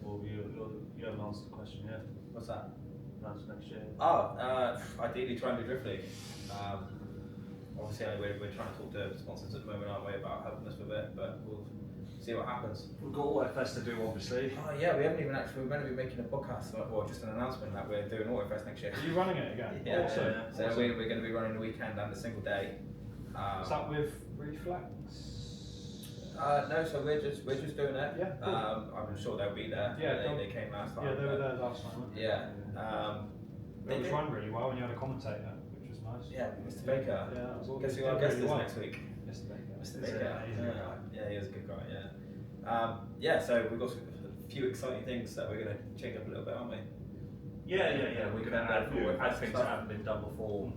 Speaker 2: Well, you haven't answered the question yet.
Speaker 1: What's that?
Speaker 2: Plans for next year?
Speaker 1: Ideally try and do drift league. Obviously, we're trying to talk to sponsors at the moment, aren't we, about helping us with it, but we'll see what happens.
Speaker 2: We've got Autofest to do, obviously.
Speaker 1: Oh yeah, we haven't even actually, we're going to be making a podcast, or just an announcement that we're doing Autofest next year.
Speaker 3: Are you running it again?
Speaker 1: Yeah,
Speaker 3: Awesome.
Speaker 1: so
Speaker 3: Awesome.
Speaker 1: we're going to be running the weekend and a single day.
Speaker 3: Is that with Reflex?
Speaker 1: No, so we're just doing it.
Speaker 3: Yeah, cool.
Speaker 1: I'm sure they'll be there.
Speaker 3: Yeah,
Speaker 1: they came last time.
Speaker 3: Yeah, they were there last time. Weren't they?
Speaker 1: Yeah.
Speaker 3: It was run really well, and you had a commentator, which was nice.
Speaker 1: Yeah, Mr. Baker.
Speaker 3: Yeah, that was all.
Speaker 1: Guess who
Speaker 3: did
Speaker 1: our guest
Speaker 3: really
Speaker 1: is
Speaker 3: well.
Speaker 1: next week?
Speaker 3: Mr. Baker.
Speaker 1: Mr.
Speaker 3: He's
Speaker 1: Baker.
Speaker 3: a guy.
Speaker 1: Yeah, he is a good guy. Yeah. So we've got a few exciting things that we're going to change up a little bit, aren't we?
Speaker 2: Yeah. We're going to add
Speaker 1: Autofest
Speaker 2: things
Speaker 1: stuff.
Speaker 2: that haven't been done before,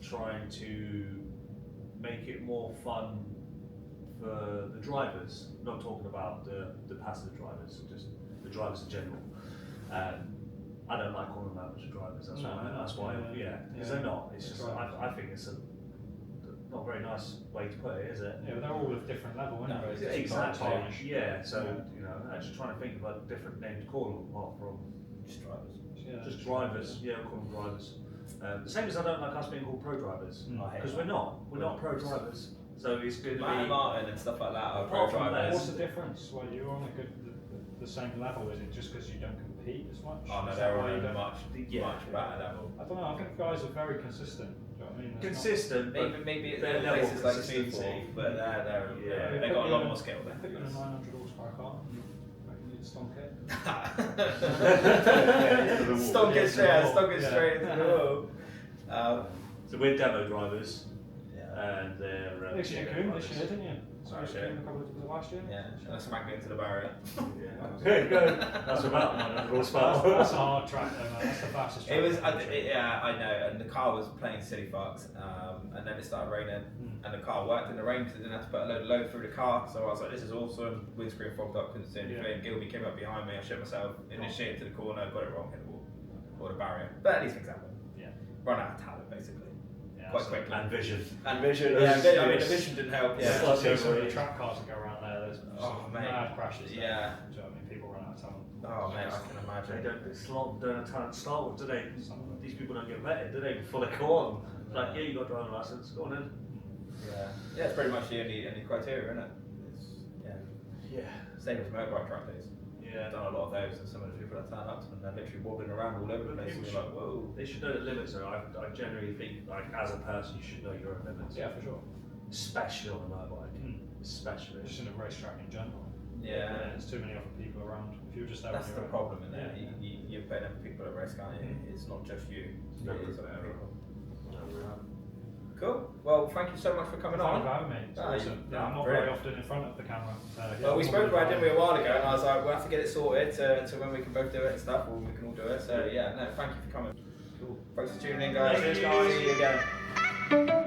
Speaker 2: trying to make it more fun for the drivers. Not talking about the passenger drivers, just the drivers in general. I don't like calling them amateur drivers. That's why. Because they're not. It's just. I think it's a not a very nice way to put it, is it?
Speaker 3: Yeah, they're all of different level,
Speaker 1: No,
Speaker 3: anyway.
Speaker 1: it's
Speaker 2: Exactly. Yeah. So actually trying to think of a different name to call them apart from
Speaker 1: Just drivers.
Speaker 3: Yeah,
Speaker 2: just drivers. Yeah, we'll call them drivers. The same as I don't like us being called pro drivers
Speaker 1: I hate
Speaker 2: because
Speaker 1: that.
Speaker 2: we're not pro drivers. So it's going to
Speaker 1: Matt and
Speaker 2: be.
Speaker 1: Martin and stuff like that are pro
Speaker 2: Apart from
Speaker 1: drivers.
Speaker 3: What's the difference? Well, you're on the same level. Is it just because you don't compete as much?
Speaker 1: Oh no,
Speaker 3: Is that
Speaker 1: they're
Speaker 3: why you
Speaker 1: on a
Speaker 3: don't-
Speaker 1: much better level.
Speaker 3: I don't know. I think guys are very consistent. Do you know what I mean? There's
Speaker 2: Consistent, but
Speaker 1: Maybe it's
Speaker 2: their
Speaker 1: little
Speaker 2: level
Speaker 1: places
Speaker 2: of
Speaker 1: like
Speaker 2: consistency.
Speaker 1: Speedball, but
Speaker 2: Yeah.
Speaker 1: they've got a lot more skill
Speaker 3: They put you in a 900 horsepower car. You need to stonk it.
Speaker 1: Stonk it straight into the wall.
Speaker 2: So we're demo drivers,
Speaker 1: Yeah.
Speaker 2: and they're.
Speaker 3: Actually, you came this year, didn't you?
Speaker 1: Last
Speaker 3: You
Speaker 1: year.
Speaker 3: came a couple of last year.
Speaker 1: Yeah, and I smacked it into the barrier.
Speaker 2: There you go. That's about 900 horsepower.
Speaker 3: That's a hard track, though, man. That's the fastest track.
Speaker 1: It was,
Speaker 3: in the country.
Speaker 1: yeah, I know, and the car was playing silly fucks, and then it started raining, and the car worked in the rain because it didn't have to put a load of load through the car, so I was like, this is awesome, windscreen fogged up, couldn't see anything, Gilby came up behind me, I shit myself, initiated to the corner, got it wrong, hit the wall, or the barrier, but at least things happen.
Speaker 3: Yeah.
Speaker 1: Run out of talent, basically,
Speaker 3: Yeah,
Speaker 1: quite
Speaker 3: so-
Speaker 1: quickly.
Speaker 2: And vision.
Speaker 1: And vision, yeah, I mean, the vision didn't help,
Speaker 3: Yeah,
Speaker 1: yeah.
Speaker 3: so some of the track cars that go around there, there's
Speaker 1: Oh,
Speaker 3: some
Speaker 1: mate.
Speaker 3: mad crashes. There.
Speaker 1: Yeah.
Speaker 3: Do you know what I mean? People run out of talent.
Speaker 1: Oh, mate, I can
Speaker 2: They
Speaker 1: imagine.
Speaker 2: don't have talent to start with, do they? These people don't get vetted, do they? Before they go on. It's like, yeah, you got a driving license, go on in.
Speaker 1: Yeah, it's pretty much the only criteria, isn't it? It's,
Speaker 2: Yeah.
Speaker 1: same as motorbike track days. I've
Speaker 2: Yeah.
Speaker 1: done a lot of those, and some of the people that turn up to them, they're literally wobbling around all over the
Speaker 2: But
Speaker 1: place, and
Speaker 2: people
Speaker 1: you're like, whoa.
Speaker 2: They should know the limits, though. I generally think, like, as a person, you should know your own limits.
Speaker 3: Yeah, for sure.
Speaker 2: Especially on a motorbike. Especially.
Speaker 3: Just in a racetrack in general.
Speaker 1: Yeah.
Speaker 3: There's too many other people around. If you're just there
Speaker 1: That's
Speaker 3: on
Speaker 1: the
Speaker 3: your own.
Speaker 1: problem, isn't it?
Speaker 3: Yeah.
Speaker 1: You're putting other people at risk, aren't you? It's not just you.
Speaker 2: No,
Speaker 1: It is
Speaker 2: no,
Speaker 1: other
Speaker 2: no.
Speaker 1: people. Cool. Well, thank you so much for coming
Speaker 3: Fun
Speaker 1: on.
Speaker 3: for having me. It's
Speaker 1: Ah,
Speaker 3: awesome.
Speaker 1: you-
Speaker 3: Yeah, I'm not
Speaker 1: brilliant.
Speaker 3: very often in front of the camera.
Speaker 1: Well, we spoke about it, didn't we, a while ago, and I was like, we'll have to get it sorted to when we can both do it and stuff, or we can all do it. So, yeah, no, thank you for coming.
Speaker 3: Cool.
Speaker 1: Thanks for tuning in, guys.
Speaker 2: Thank you.
Speaker 1: See you again.